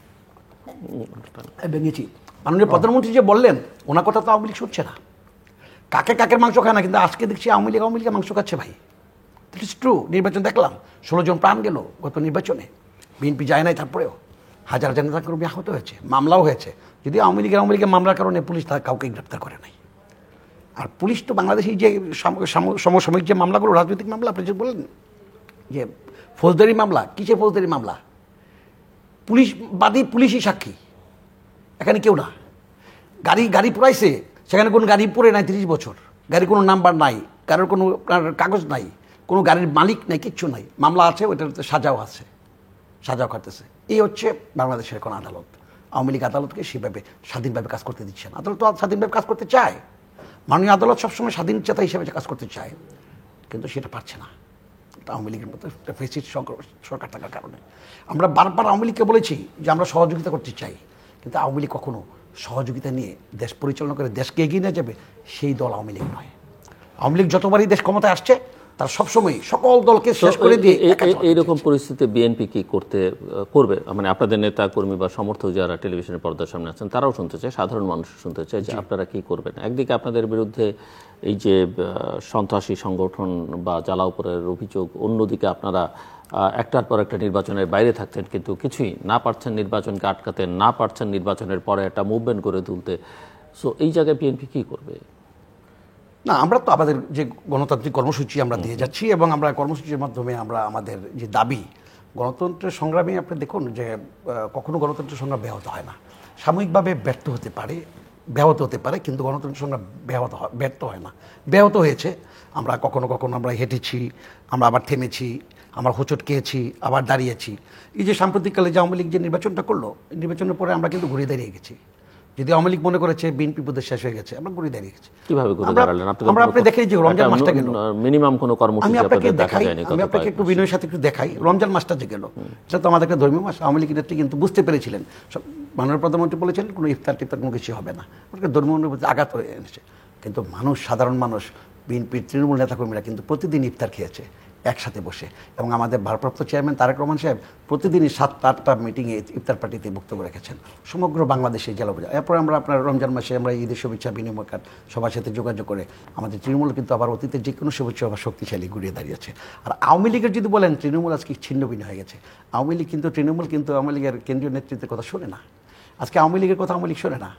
ভেঙেছি, মাননীয় প্রধানমন্ত্রী যে বললেন, ওনার কথা তো আওয়ামী লীগ শুনছে না। কাকের মাংস খায় না, কিন্তু আজকে দেখছি আওয়ামী লীগের মাংস খাচ্ছে ভাই। It is true. নির্বাচন দেখলাম, 16 জন প্রাণ গেল গত নির্বাচনে, বিএনপি যায় নাই, তারপরেও হাজার নেতা কর্মী আহত হয়েছে, মামলাও হয়েছে। যদি আওয়ামী লীগের মামলার কারণে পুলিশ তার কাউকে গ্রেপ্তার করে নাই। আর পুলিশ তো বাংলাদেশি যে সমসাময়িক যে মামলাগুলো, রাজনৈতিক মামলা, আপনি যে বললেন যে ফৌজদারি মামলা, কিসের ফৌজদারি মামলা? পুলিশ বাদী, পুলিশই সাক্ষী, এখানে কেউ না। গাড়ি পুরাইছে, সেখানে কোনো গাড়ি পড়ে নাই 30 বছর, গাড়ির কোনো নাম্বার নাই, কারোর কোনো কাগজ নাই, কোনো গাড়ির মালিক নাই, কিচ্ছু নাই, মামলা আছে, ওইটাতে সাজাও আছে, সাজাও খাটতেছে। এই হচ্ছে বাংলাদেশের এখন আদালত। আওয়ামী লীগ আদালতকে সেভাবে স্বাধীনভাবে কাজ করতে দিচ্ছে না। আদালত তো স্বাধীনভাবে কাজ করতে চায়, মাননীয় আদালত সবসময় স্বাধীন চেতা হিসেবে কাজ করতে চায়, কিন্তু সেটা পারছে না আওয়ামী লীগের মতো একটা ফেসিস্ট সরকার থাকার কারণে। আমরা বারবার আওয়ামী লীগকে বলেছি যে আমরা সহযোগিতা করতে চাই, কিন্তু আওয়ামী লীগ কখনো সহযোগিতা নিয়ে দেশ পরিচালনা করে দেশকে এগিয়ে নিয়ে যাবে সেই দল আওয়ামী লীগ নয়। আওয়ামী লীগ যতবারই দেশ ক্ষমতায় আসছে তার সবসময় সকল দলকে শেষ করে দিয়ে এইরকম পরিস্থিতিতে বিএনপি কি করবে? মানে আপনাদের নেতা কর্মী বা সমর্থক যারা টেলিভিশনের পর্দার সামনে আছেন তারাও শুনতে চায়, সাধারণ মানুষ শুনতে চায় যে আপনারা কি করবেন। একদিকে আপনাদের বিরুদ্ধে এই যে সন্ত্রাসী সংগঠন বা জ্বালাওপরের অভিযোগ, অন্যদিকে আপনারা একটার পর একটা নির্বাচনের বাইরে থাকছেন, কিন্তু কিছুই না পারছেন নির্বাচনকে আটকাতে, না পারছেন নির্বাচনের পরে একটা মুভমেন্ট করে তুলতে। সো এই জায়গায় বিএনপি কি করবে? না, আমরা তো আমাদের যে গণতান্ত্রিক কর্মসূচি আমরা দিয়ে যাচ্ছি, এবং আমরা কর্মসূচির মাধ্যমে আমরা আমাদের যে দাবি, গণতন্ত্রের সংগ্রামে আপনি দেখুন যে কখনো গণতন্ত্রের সংগ্রাম ব্যাহত হয় না, সাময়িকভাবে ব্যাহত হতে পারে, কিন্তু গণতন্ত্রের সংগ্রাম ব্যর্থ হয় না। ব্যাহত হয়েছে, আমরা কখনো কখনো আমরা হেঁটেছি, আমরা আবার থেমেছি, আমরা হোঁচট খেয়েছি, আবার দাঁড়িয়েছি। এই যে সাম্প্রতিককালে যে আওয়ামী লীগ যে নির্বাচনটা করলো, নির্বাচনের পরে আমরা কিন্তু ঘুরে দাঁড়িয়ে গেছি। যদি আওয়ামী লীগ মনে করেছে বিএনপি বোধহয় শেষ হয়ে গেছে, আমরা ঘুরে দাঁড়িয়ে গেছি। কিভাবে ঘুরে দাঁড়ালেন? আমরা আপনি দেখেন যে রমজান মাসটা গেল, মিনিমাম কোনো কর্মসূচি আমি আপনাকে দেখাই, যায়নি। আমি আপনাকে একটু বিনয়ের সাথে একটু দেখাই, রমজান মাসটা যে গেল, এটা তো আমাদের একটা ধর্মীয় মাস। আওয়ামী লীগ নেত্রী কিন্তু বুঝতে পেরেছিলেন, মাননীয় প্রধানমন্ত্রী বলেছেন কোনো ইফতার টিফতার কোনো কিছু হবে না, ধর্মীয় অনুভূতি আঘাত হয়ে এনেছে। কিন্তু মানুষ, সাধারণ মানুষ, বিএনপির তৃণমূল নেতাকর্মীরা কিন্তু প্রতিদিন ইফতার খেয়েছে একসাথে বসে, এবং আমাদের ভারপ্রাপ্ত চেয়ারম্যান তারেক রহমান সাহেব প্রতিদিনই 7-8টা মিটিংয়ে ইফতার পার্টিতে বক্তব্য রেখেছেন সমগ্র বাংলাদেশে জেলা বোঝা। এরপরে আমরা আপনার রমজান মাসে আমরা ঈদের শুভেচ্ছা বিনিময় কার্ড সবার সাথে যোগাযোগ করে আমাদের তৃণমূল কিন্তু আবার অতীতের যে কোনো শুভেচ্ছা আবার শক্তিশালী ঘুরিয়ে দাঁড়িয়েছে। আর আওয়ামী লীগের যদি বলেন, তৃণমূল আজকে ছিন্ন ভিন্ন হয়ে গেছে। আওয়ামী কিন্তু আওয়ামী লীগের কেন্দ্রীয় নেতৃত্বের কথা শোনে না। আজকে আওয়ামী লীগের কথা আওয়ামী লীগ শোনে না,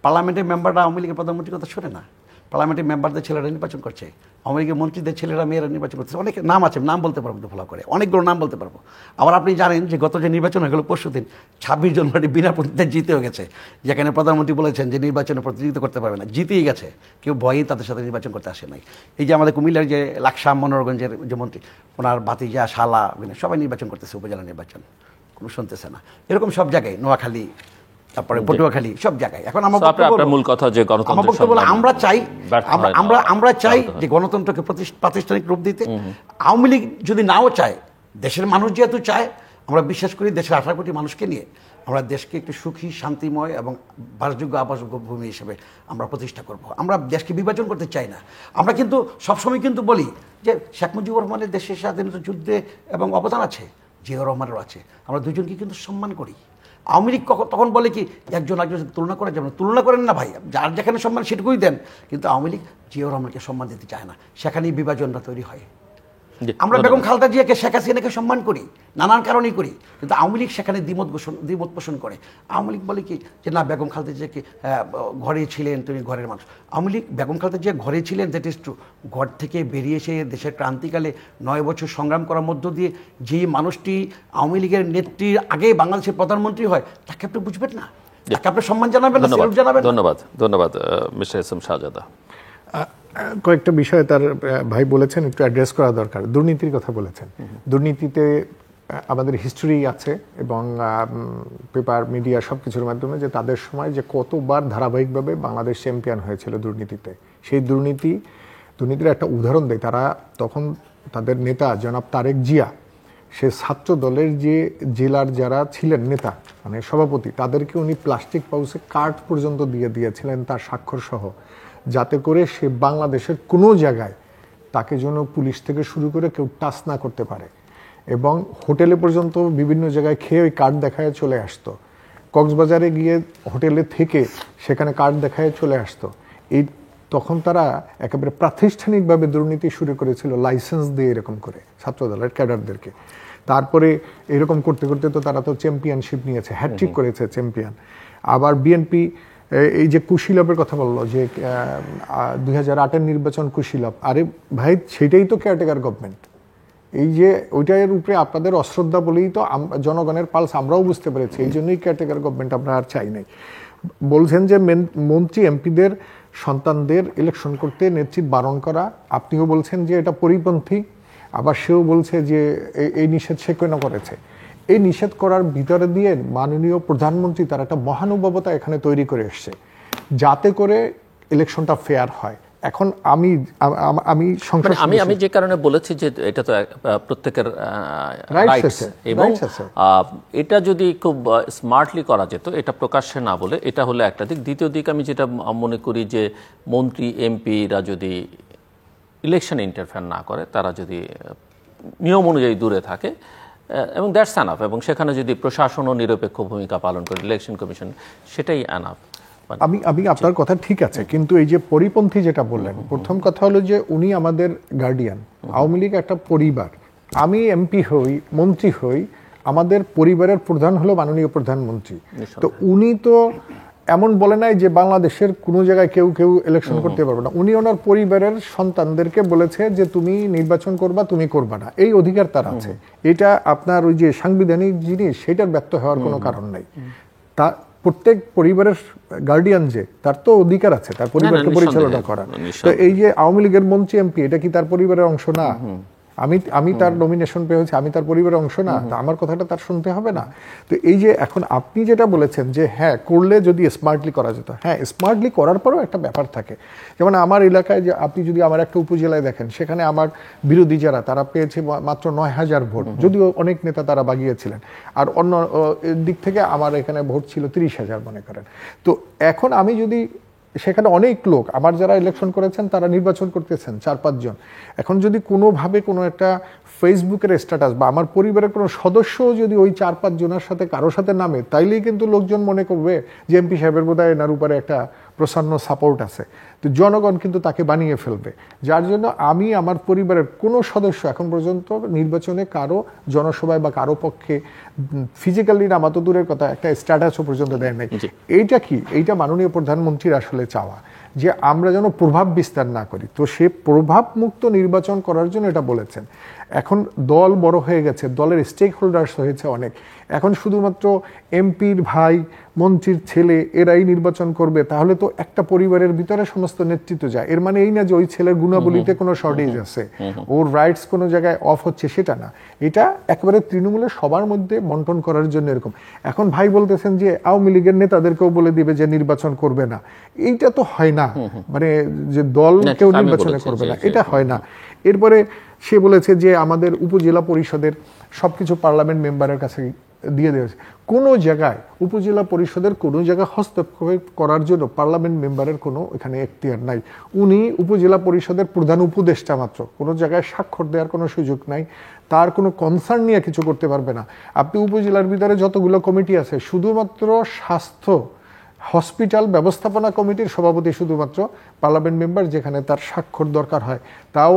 পার্লামেন্টের মেম্বাররা আওয়ামী লীগের প্রধানমন্ত্রীর কথা শোনে না, পার্লামেন্টের মেম্বারদের ছেলেরা নির্বাচন করছে, আওয়ামী লীগের মন্ত্রীদের ছেলেরা মেয়েরা নির্বাচন করছে। অনেক নাম আছে, নাম বলতে পারবো তো ভালো করে, অনেকগুলো নাম বলতে পারবো। আবার আপনি জানেন যে গত যে নির্বাচন হয়ে গেল পরশুদিন, 26 জানুয়ারি বিনা প্রতিদ্বন্দ্বিতায় জিতেও গেছে, যেখানে প্রধানমন্ত্রী বলেছেন যে নির্বাচনে প্রতিযোগিতা করতে পারবে না, জিতেই গেছে, কেউ ভয়েই তাদের সাথে নির্বাচন করতে আসে নাই। এই যে আমাদের কুমিল্লার যে লাকসাম মনোরগঞ্জের যে মন্ত্রী, ওনার ভাতিজা, শালা, সবাই নির্বাচন করতেছে, উপজেলা নির্বাচন, কোনো শুনতেছে না। এরকম সব জায়গায়, নোয়াখালী, তারপরে পটুয়াখালী, সব জায়গায়। এখন আমার মূল কথা যে আমরা চাই যে গণতন্ত্রকে প্রাতিষ্ঠানিক রূপ দিতে। আওয়ামী লীগ যদি নাও চায়, দেশের মানুষ যেহেতু চায়, আমরা বিশ্বাস করি দেশের 18 কোটি মানুষকে নিয়ে আমরা দেশকে একটু সুখী, শান্তিময় এবং বাসযোগ্য আবাসযোগ্য ভূমি হিসেবে আমরা প্রতিষ্ঠা করব। আমরা দেশকে বিভাজন করতে চাই না। আমরা কিন্তু সবসময় কিন্তু বলি যে শেখ মুজিবুর রহমানের দেশের স্বাধীনতা যুদ্ধে এবং অবদান আছে, জিয়াউর রহমানেরও আছে, আমরা দুজনকে কিন্তু সম্মান করি। আওয়ামী লীগ তখন বলে কি একজন একজনের তুলনা করা যাবে না, তুলনা করেন না ভাই, যার যেখানে সম্মান সেটুকুই দেন। কিন্তু আওয়ামী লীগ জিয়াউর রহমানকে সম্মান দিতে চায় না, সেখানেই বিভাজনটা তৈরি হয়। আমরা বেগম খালেদা জিয়াকে, শেখ হাসিনাকে সম্মান করি, নানান কারণেই করি, কিন্তু আওয়ামী লীগ সেখানে দ্বিমত পোষণ করে। আওয়ামী লীগ বলে কি যে না, বেগম খালেদা জিয়াকে ঘরে ছিলেন, তিনি ঘরের মানুষ। আওয়ামী লীগ বেগম খালেদা জিয়া ঘরে ছিলেন, দ্যাট ইজ ট্রু। ঘর থেকে বেরিয়ে এসে দেশের ক্রান্তিকালে 9 বছর সংগ্রাম করার মধ্য দিয়ে যে মানুষটি আওয়ামী লীগের নেত্রীর আগে বাংলাদেশের প্রধানমন্ত্রী হয়, তাকে আপনি বুঝবেন না, তাকে আপনি সম্মান জানাবেন না, সেলুট জানাবেন। ধন্যবাদ মিস্টার এস এম শাহজাদা। কয়েকটা বিষয় তার ভাই বলেছেন, একটু অ্যাড্রেস করা দরকার। দুর্নীতির কথা বলেছেন, দুর্নীতিতে আমাদের হিস্ট্রি আছে এবং পেপার, মিডিয়া সব কিছুর মাধ্যমে যে তাদের সময় যে কতবার ধারাবাহিকভাবে বাংলাদেশ চ্যাম্পিয়ন হয়েছিল দুর্নীতিতে। সেই দুর্নীতির একটা উদাহরণ দেয়। তারা তখন তাদের নেতা জনাব তারেক জিয়া, সে ছাত্র দলের যে জেলার যারা ছিলেন নেতা, মানে সভাপতি, তাদেরকে উনি প্লাস্টিক পাউচে কার্ড পর্যন্ত দিয়ে দিয়েছিলেন তার স্বাক্ষর সহ, যাতে করে সে বাংলাদেশের কোনো জায়গায় তাকে যেন পুলিশ থেকে শুরু করে কেউ টাচ না করতে পারে। এবং হোটেলে পর্যন্ত বিভিন্ন জায়গায় খেয়ে ওই কার্ড দেখায় চলে আসতো। কক্সবাজারে গিয়ে হোটেলে থেকে সেখানে কার্ড দেখায় চলে আসতো। তখন তারা একেবারে প্রাতিষ্ঠানিকভাবে দুর্নীতি শুরু করেছিল, লাইসেন্স দিয়ে এরকম করে ছাত্রদলের ক্যাডারদেরকে। তারপরে এরকম করতে করতে তো তারা তো চ্যাম্পিয়নশিপ নিয়েছে, হ্যাটট্রিক করেছে চ্যাম্পিয়ন। আবার বিএনপি এই যে কুশীলভের কথা বললো যে 2008-এর নির্বাচন কুশীলভ, আরে ভাই সেটাই তো কেয়ারটেকার গভর্নমেন্ট। এই যে ওইটার উপরে আপনাদের অশ্রদ্ধা বলেই তো জনগণের পালস আমরাও বুঝতে পেরেছি, এই জন্যই কেয়ারটেকার গভর্নমেন্ট আমরা আর চাই নাই। বলছেন যে মন্ত্রী এমপিদের সন্তানদের ইলেকশন করতে নেতৃত্ব বারণ করা, আপনিও বলছেন যে এটা পরিপন্থী, আবার সেও বলছে যে এই নিষেধ সে কেন করেছে। এই নিষেধ করার ভিতরে দিয়ে মাননীয় প্রধানমন্ত্রী তার একটা মহানুভবতা এখানে তৈরি করে এসছে, যাতে করে ইলেকশনটা ফেয়ার হয়। এখন আমি আমি সংসদ আমি যে কারণে বলেছি যে এটা তো প্রত্যেকের Rights রাইটস, আছে, এবং rights আছে। এটা যদি খুব স্মার্টলি করা যেত, এটা প্রকাশ্যে না বলে, এটা হলো একটা দিক। দ্বিতীয় দিক, আমি যেটা মনে করি যে মন্ত্রী এমপিরা যদি ইলেকশনে ইন্টারফেয়ার না করে, তারা যদি নিয়ম অনুযায়ী দূরে থাকে, এবং দ্যাটস এনাফ, এবং সেখানে যদি প্রশাসনও নিরপেক্ষ ভূমিকা পালন করে, ইলেকশন কমিশন, সেটাই এনাফ। আমি আপনার কথা ঠিক আছে, কিন্তু এই যে পরিপন্থী যেটা বললেন, প্রথম কথা হলো যে উনি আমাদের গার্ডিয়ান। আওয়ামী লীগ একটা পরিবার। আমি এমপি হই, মন্ত্রী হই, আমাদের পরিবারের প্রধান হলো মাননীয় প্রধানমন্ত্রী। তো উনি তো এমন বলে নাই যে বাংলাদেশের কোনো জায়গায় কেউ কেউ ইলেকশন করতে পারবে না। উনি ওনার পরিবারের সন্তানদেরকে বলেছে যে তুমি নির্বাচন করবা, তুমি করবা না, এই অধিকার তার আছে। এটা আপনার ওই যে সাংবিধানিক জিনিস, সেটার ব্যর্থ হওয়ার কোনো কারণ নাই। তা প্রত্যেক পরিবারের গার্ডিয়ান যে, তার তো অধিকার আছে তার পরিবারকে পরিচালনা করা। তো এই যে আওয়ামী লীগের মন্ত্রী এমপি, এটা কি তার পরিবারের অংশ না? আমি তার নমিনেশন পেয়েছি, আমি তার পরিবারের অংশ না? আমার কথাটা তার শুনতে হবে না? তো এই যে এখন আপনি যেটা বলেছেন যে হ্যাঁ করলে যদি স্মার্টলি করা যেত, হ্যাঁ স্মার্টলি করার পরেও একটা ব্যাপার থাকে। যেমন আমার এলাকায় যে আপনি যদি আমার একটা উপজেলায় দেখেন, সেখানে আমার বিরোধী যারা, তারা পেয়েছে মাত্র 9,000 ভোট, যদিও অনেক নেতা তারা বাগিয়েছিলেন। আর অন্য দিক থেকে আমার এখানে ভোট ছিল 30,000 মনে করেন। তো এখন আমি যদি, সেখানে অনেক লোক আমার যারা ইলেকশন করেছেন তারা নির্বাচন করতেছেন 4-5 জন। এখন যদি কোনোভাবে কোনো একটা ফেসবুকের স্ট্যাটাস বা আমার পরিবারের কোনো সদস্য যদি ওই 4-5 জনের সাথে কারোর সাথে নামে, তাইলেই কিন্তু লোকজন মনে করবে যে এমপি সাহেবের বোধহয় এনার উপরে একটা প্রসন্ন সাপোর্ট আছে। তো জনগণ কিন্তু তাকে বানিয়ে ফেলবে। যার জন্য আমি আমার পরিবারের কোনো সদস্য এখন পর্যন্ত নির্বাচনে কারো জনসভায় বা কারো পক্ষে ফিজিক্যালি নামা তো দূরের কথা, একটা স্ট্যাটাসও পর্যন্ত দেয় নাই। এইটা কি? এইটা মাননীয় প্রধানমন্ত্রীর আসলে চাওয়া, যে আমরা যেন প্রভাব বিস্তার না করি। তো সে প্রভাব মুক্ত নির্বাচন করার জন্য এটা বলেছেন। এখন দল বড় হয়ে গেছে, দলের স্টেক হোল্ডার্স হয়েছে অনেক। এখন শুধুমাত্র এমপির ভাই, মন্ত্রীর ছেলে এরাই নির্বাচন করবে, তাহলে তো একটা পরিবারের ভিতরে সমস্ত নেতৃত্ব যায়। এর মানে এই না যে ওই ছেলের গুণাবলীতে কোনো শর্টেজ আছে, ওর রাইটস কোনো জায়গায় অফ হচ্ছে, সেটা না। এটা একেবারে তৃণমূলের সবার মধ্যে বন্টন করার জন্য এরকম। এখন ভাই বলতেছেন যে আওয়ামী লীগের নেতাদেরকেও বলে দিবে যে নির্বাচন করবে না। এইটা তো হয় না, মানে যে দল কেউ নির্বাচনে করবে না, এটা হয় না। এরপরে সে বলেছে যে আমাদের উপজেলা পরিষদের সবকিছু পার্লামেন্ট মেম্বারের কাছে দিয়ে দিয়েছে। কোনো জায়গায় উপজেলা পরিষদের কোনো জায়গায় হস্তক্ষেপ করার জন্য পার্লামেন্ট মেম্বারের কোনো এখানে এখতিয়ার নাই। উনি উপজেলা পরিষদের প্রধান উপদেষ্টা মাত্র, কোনো জায়গায় স্বাক্ষর দেওয়ার কোনো সুযোগ নাই, তার কোনো কনসার্ন নিয়ে কিছু করতে পারবে না। আপনি উপজেলার ভিতরে যতগুলো কমিটি আছে, শুধুমাত্র স্বাস্থ্য হসপিটাল ব্যবস্থাপনা কমিটির সভাপতি শুধুমাত্র পার্লামেন্ট মেম্বার, যেখানে তার স্বাক্ষর দরকার হয়, তাও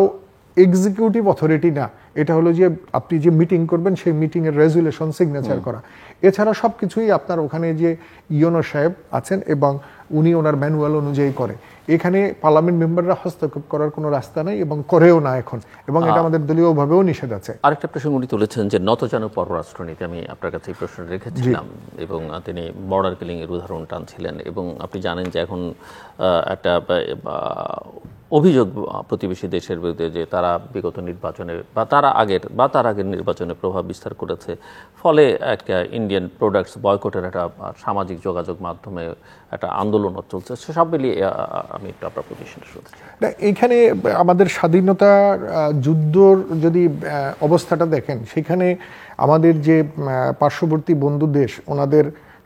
এক্সিকিউটিভ অথরিটি না। এটা হলো যে আপনি যে মিটিং করবেন সেই মিটিংয়ের রেজুলেশন সিগনেচার করা। এছাড়া সব কিছুই আপনার ওখানে যে ইওনো সাহেব আছেন এবং উনি ওনার ম্যানুয়াল অনুযায়ী করে। এখানে পার্লামেন্ট মেম্বাররা হস্তক্ষেপ করার কোনো রাস্তা নাই এবং করেও না এখন, এবং এটা আমাদের দলীয়ভাবেও নিষেধ আছে। আরেকটা প্রসঙ্গ উনি তুলেছেন যে নতজানু পররাষ্ট্রনীতি। আমি আপনার কাছে এই প্রশ্ন রেখেছিলাম, এবং তিনি বর্ডার কিলিং এর উদাহরণ টানছিলেন। এবং আপনি জানেন যে এখন একটা অভিযোগ প্রতিবেশী দেশের বিরুদ্ধে যে তারা বিগত নির্বাচনে বা তার আগের নির্বাচনে প্রভাব বিস্তার করেছে, ফলে একটা ইন্ডিয়ান প্রোডাক্টস বয়কটের একটা সামাজিক যোগাযোগ মাধ্যমে একটা আন্দোলন চলছে। সব মিলিয়ে আমি একটু আপনার পজিশনটা শুনতে চাই। এইখানে আমাদের স্বাধীনতা যুদ্ধর যদি অবস্থাটা দেখেন, সেখানে আমাদের যে পার্শ্ববর্তী বন্ধু দেশ, ওনাদের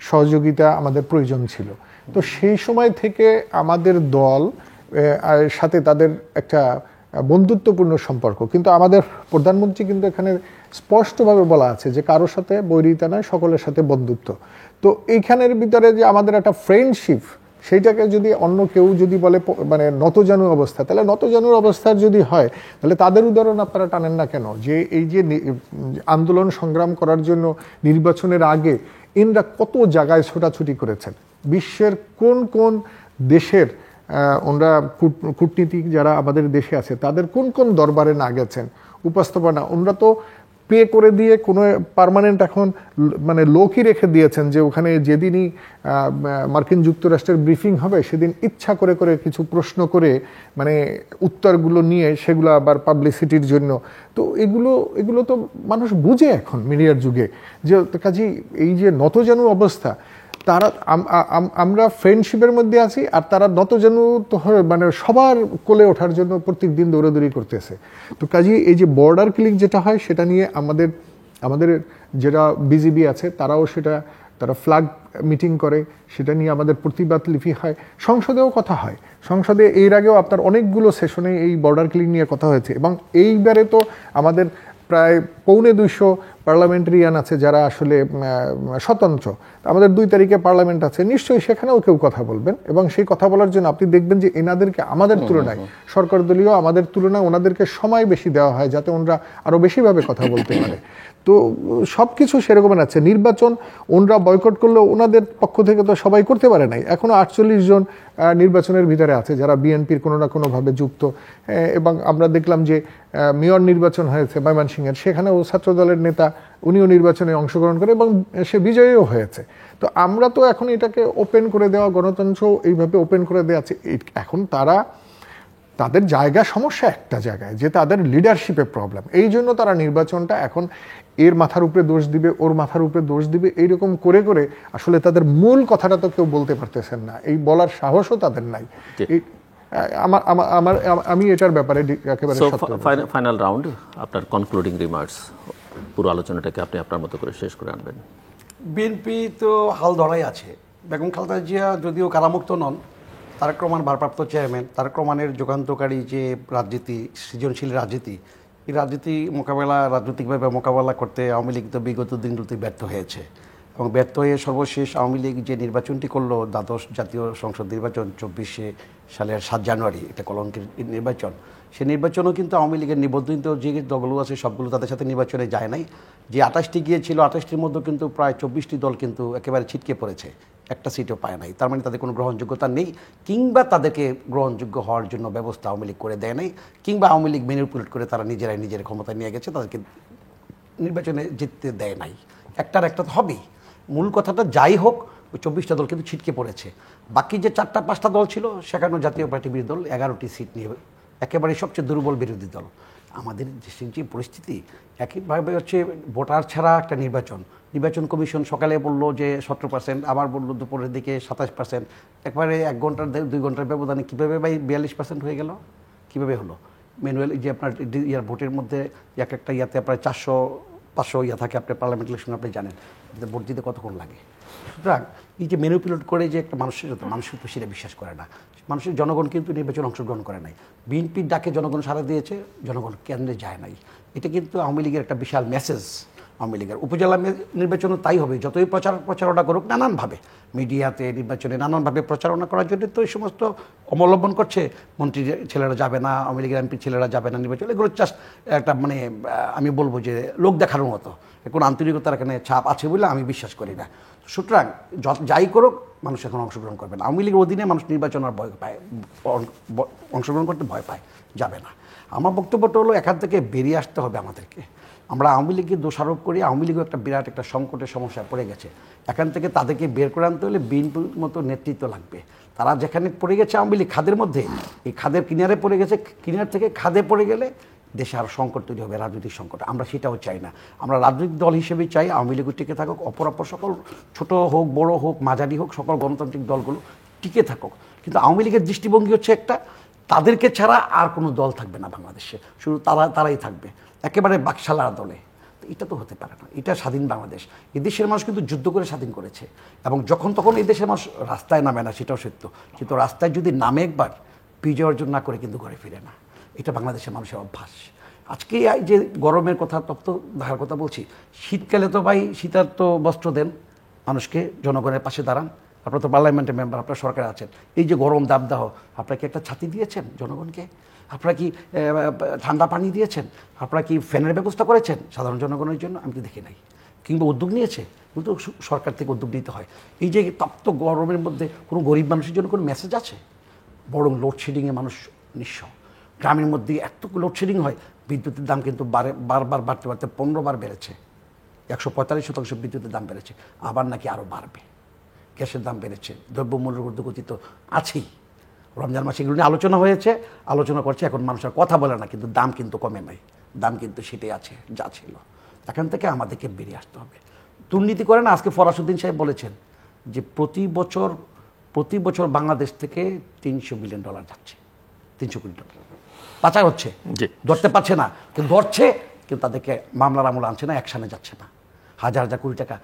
সহযোগিতা আমাদের প্রয়োজন ছিল। তো সেই সময় থেকে আমাদের দল সাথে তাদের একটা বন্ধুত্বপূর্ণ সম্পর্ক, কিন্তু আমাদের প্রধানমন্ত্রী কিন্তু এখানে স্পষ্টভাবে বলা আছে যে কারোর সাথে বৈরিতা নয়, সকলের সাথে বন্ধুত্ব। তো এইখানের ভিতরে যে আমাদের একটা ফ্রেন্ডশিপ, সেইটাকে যদি অন্য কেউ যদি বলে মানে নতজানু অবস্থা, তাহলে নতজানুর অবস্থার যদি হয়, তাহলে তাদের উদাহরণ আপনারা টানেন না কেন? যে এই যে আন্দোলন সংগ্রাম করার জন্য নির্বাচনের আগে ইনরা কত জায়গায় ছোটাছুটি করেছেন, বিশ্বের কোন কোন দেশের ওনারা কূটনীতিক যারা আমাদের দেশে আছে তাদের কোন কোন দরবারে না গেছেন, উপস্থাপনা ওনারা তো পে করে দিয়ে কোনো পার্মানেন্ট এখন মানে লোকই রেখে দিয়েছেন, যে ওখানে যেদিনই মার্কিন যুক্তরাষ্ট্রের ব্রিফিং হবে সেদিন ইচ্ছা করে করে কিছু প্রশ্ন করে মানে উত্তরগুলো নিয়ে সেগুলো আবার পাবলিসিটির জন্য। তো এগুলো তো মানুষ বুঝে এখন মিডিয়ার যুগে, যে কাজেই এই যে নতজানু অবস্থা, তারা আমরা ফ্রেন্ডশিপের মধ্যে আছি, আর তারা নতজানু মানে সবার কোলে ওঠার জন্য প্রত্যেক দিন দৌড়াদৌড়ি করতেছে। তো কাজেই এই যে বর্ডার ক্লিক যেটা হয় সেটা নিয়ে আমাদের যারা বিজিবি আছে তারা ফ্ল্যাগ মিটিং করে, সেটা নিয়ে আমাদের প্রতিবাদ লিপি হয়, সংসদেও কথা হয়। সংসদে এর আগেও আপনার অনেকগুলো সেশনে এই বর্ডার ক্লিক নিয়ে কথা হয়েছে, এবং এইবারে তো আমাদের প্রায় 250 পার্লামেন্টারিয়ান আছে যারা আসলে স্বতন্ত্র। আমাদের 2 তারিখে পার্লামেন্ট আছে, নিশ্চয়ই সেখানেও কেউ কথা বলবেন, এবং সেই কথা বলার জন্য আপনি দেখবেন যে এনাদেরকে আমাদের তুলনায়, সরকার দলীয় আমাদের তুলনায় ওনাদেরকে সময় বেশি দেওয়া হয় যাতে ওনারা আরও বেশিভাবে কথা বলতে পারে। তো সব কিছু সেরকম আছে। নির্বাচন ওনরা বয়কট করলেও ওনাদের পক্ষ থেকে তো সবাই করতে পারে নাই। এখনও 48 জন নির্বাচনের ভিতরে আছে যারা বিএনপির কোনো না কোনোভাবে যুক্ত, এবং আমরা দেখলাম যে মেয়র নির্বাচন হয়েছে ময়মনসিংহের, সেখানেও ছাত্র দলের নেতা উনিও নির্বাচনে অংশগ্রহণ করে এবং সে বিজয়ীও হয়েছে। তো আমরা তো এখন এটাকে ওপেন করে দেওয়া, গণতন্ত্র এইভাবে ওপেন করে দেওয়া আছে। এখন তাদের জায়গা সমস্যা একটা জায়গায়, যে তাদের লিডারশিপের প্রবলেম। এই জন্য তারা নির্বাচনটা এখন এর মাথার উপরে দোষ দিবে, ওর মাথার উপরে দোষ দিবে, এইরকম করে করে আসলে তাদের মূল কথাটা তো কেউ বলতে পারতেছেন না, এই বলার সাহসও তাদের নাই। আমি এটার ব্যাপারে একেবারে ফাইনাল রাউন্ড, আপনার কনক্লুডিং রিমার্কস, পুরো আলোচনাটাকে আপনি আপনার মতো করে শেষ করে আনবেন। বিএনপি তো হাল ধরাই আছে। বেগম খালেদা জিয়া যদিও কারামুক্ত নন, তারেক রহমান ভারপ্রাপ্ত চেয়ারম্যান, তারেক রহমানের যুগান্তকারী যে রাজনীতি, সৃজনশীল রাজনীতি, এই রাজনৈতিকভাবে মোকাবেলা করতে আওয়ামী লীগ তো বিগত দিনগুলোতে ব্যর্থ হয়েছে, এবং ব্যর্থ হয়ে সর্বশেষ আওয়ামী লীগ যে নির্বাচনটি করলো, দ্বাদশ জাতীয় সংসদ নির্বাচন 24 সালের 7 জানুয়ারি, এটা কলঙ্কের নির্বাচন। সেই নির্বাচনও কিন্তু আওয়ামী লীগের নিবন্ধিত যে দলগুলো আছে সবগুলো তাদের সাথে নির্বাচনে যায় নাই। যে 28টি গিয়েছিল, 28টির মধ্যে কিন্তু প্রায় 24টি দল কিন্তু একেবারে ছিটকে পড়েছে, একটা সিটও পায় নাই। তার মানে তাদের কোনো গ্রহণযোগ্যতা নেই, কিংবা তাদেরকে গ্রহণযোগ্য হওয়ার জন্য ব্যবস্থা আওয়ামী লীগ করে দেয় নাই, কিংবা আওয়ামী লীগ ম্যানিপুলেট করে তারা নিজেরাই নিজের ক্ষমতা নিয়ে গেছে, তাদেরকে নির্বাচনে জিততে দেয় নাই। একটার একটা তো হবেই। মূল কথাটা যাই হোক, ওই 24টা দল কিন্তু ছিটকে পড়েছে। বাকি যে 4-5টা দল ছিল, সেখানেও জাতীয় পার্টি বিরোধী দল 11টি সিট নিয়ে একেবারে সবচেয়ে দুর্বল বিরোধী দল। আমাদের দেশের যে পরিস্থিতি, একইভাবে হচ্ছে ভোটার ছাড়া একটা নির্বাচন কমিশন সকালে বললো যে 17%, আবার বললো দুপুরের দিকে 27%, একবারে 1 ঘন্টার 2 ঘন্টার ব্যবধানে কীভাবে 42% হয়ে গেল? কীভাবে হলো? ম্যানুয়াল যে আপনার ভোটের মধ্যে একটা ইয়াতে আপনার 400-500 ইয়া থাকে, আপনার পার্লামেন্ট ইলেকশন আপনি জানেন, ভোট দিতে কতক্ষণ লাগে। সুতরাং এই যে ম্যানিপুলেট করে যে একটা মানুষ তো সেটা বিশ্বাস করে না। মানুষের জনগণ কিন্তু নির্বাচনে অংশগ্রহণ করে নাই। বিএনপির ডাকে জনগণ সাড়া দিয়েছে, জনগণ কেন্দ্রে যায় নাই। এটা কিন্তু আওয়ামী লীগের একটা বিশাল মেসেজ। আওয়ামী লীগের উপজেলা নির্বাচনও তাই হবে, যতই প্রচারণা করুক নানানভাবে, মিডিয়াতে, নির্বাচনে নানানভাবে প্রচারণা করার জন্য তো এই সমস্ত অবলম্বন করছে। মন্ত্রী ছেলেরা যাবে না, আওয়ামী লীগের এমপি ছেলেরা যাবে না নির্বাচন, এগুলো জাস্ট একটা মানে আমি বলবো যে লোক দেখানোর মতো, কোনো আন্তরিকতার এখানে ছাপ আছে বলে আমি বিশ্বাস করি না। সুতরাং যাই করুক, মানুষ এখন অংশগ্রহণ করবে না। আওয়ামী লীগের অধীনে মানুষ নির্বাচন আর ভয় পায়, অংশগ্রহণ করতে ভয় পায়, যাবে না। আমার বক্তব্যটা হলো, এখান থেকে বেরিয়ে আসতে হবে আমাদেরকে। আমরা আওয়ামী লীগকে দোষারোপ করি, আওয়ামী লীগও একটা বিরাট একটা সংকটের সমস্যায় পড়ে গেছে। এখান থেকে তাদেরকে বের করে আনতে হলে বিএনপির মতো নেতৃত্ব লাগবে। তারা যেখানে পড়ে গেছে আওয়ামী লীগ খাদের মধ্যে, এই খাদের কিনারে পড়ে গেছে, কিনার থেকে খাদে পড়ে গেলে দেশে আরও সংকট তৈরি হবে, রাজনৈতিক সংকট। আমরা সেটাও চাই না। আমরা রাজনৈতিক দল হিসেবেই চাই আওয়ামী লীগও টিকে থাকুক, অপরাপর সকল ছোট হোক, বড় হোক, মাঝারি হোক, সকল গণতান্ত্রিক দলগুলো টিকে থাকুক। কিন্তু আওয়ামী লীগের দৃষ্টিভঙ্গি হচ্ছে একটা, তাদেরকে ছাড়া আর কোনো দল থাকবে না বাংলাদেশে, শুধু তারাই থাকবে, একেবারে বাকশালার দলে। এটা তো হতে পারে না। এটা স্বাধীন বাংলাদেশ, এই দেশের মানুষ কিন্তু যুদ্ধ করে স্বাধীন করেছে, এবং যখন তখন এই দেশের মানুষ রাস্তায় নামে না, সেটাও সত্য। কিন্তু রাস্তায় যদি নামে একবার, বিজয় অর্জন না করে কিন্তু ঘরে ফিরে না। এটা বাংলাদেশের মানুষের অভ্যাস। আজকে এই যে গরমের কথা, তপ্ত দেখার কথা বলছি, শীতকালে তো ভাই শীতার্ত বস্ত্র দেন মানুষকে, জনগণের পাশে দাঁড়ান। আপনারা তো পার্লামেন্টের মেম্বার, আপনারা সরকারে আছেন, এই যে গরম দাবদাহ, আপনারা কি একটা ছাতি দিয়েছেন জনগণকে? আপনারা কি ঠান্ডা পানি দিয়েছেন? আপনারা কি ফ্যানের ব্যবস্থা করেছেন সাধারণ জনগণের জন্য? আমি তো দেখি নাই। কিংবা উদ্যোগ নিয়েছে? কিন্তু সরকার থেকে উদ্যোগ নিতে হয়। এই যে তপ্ত গরমের মধ্যে কোনো গরিব মানুষের জন্য কোনো মেসেজ আছে? বরং লোডশেডিংয়ে মানুষ নিঃস্ব। গ্রামের মধ্যে এত লোডশেডিং হয়, বিদ্যুতের দাম কিন্তু বারবার বাড়তে 15 বার বেড়েছে, 145% বিদ্যুতের দাম বেড়েছে, আবার নাকি আরও বাড়বে। গ্যাসের দাম বেড়েছে, দ্রব্যমূল্যের ঊর্ধ্বগতি তো আছেই। রমজান মাসে এগুলো নিয়ে আলোচনা হয়েছে, আলোচনা করছে, এখন মানুষের কথা বলে না, কিন্তু দাম কিন্তু কমে নাই, দাম কিন্তু সেটাই আছে যা ছিল। এখান থেকে আমাদেরকে বেরিয়ে আসতে হবে। দুর্নীতি করে না, আজকে ফরাসুদ্দিন সাহেব বলেছেন যে প্রতি বছর বাংলাদেশ থেকে $300 বিলিয়ন যাচ্ছে, 300 কোটি ডলার পাচার হচ্ছে, ধরতে পারছে না, কিন্তু ধরছে, কিন্তু তাদেরকে মামলার আমল আনছে না, অ্যাকশানে যাচ্ছে না। হাজার হাজার কোটি টাকা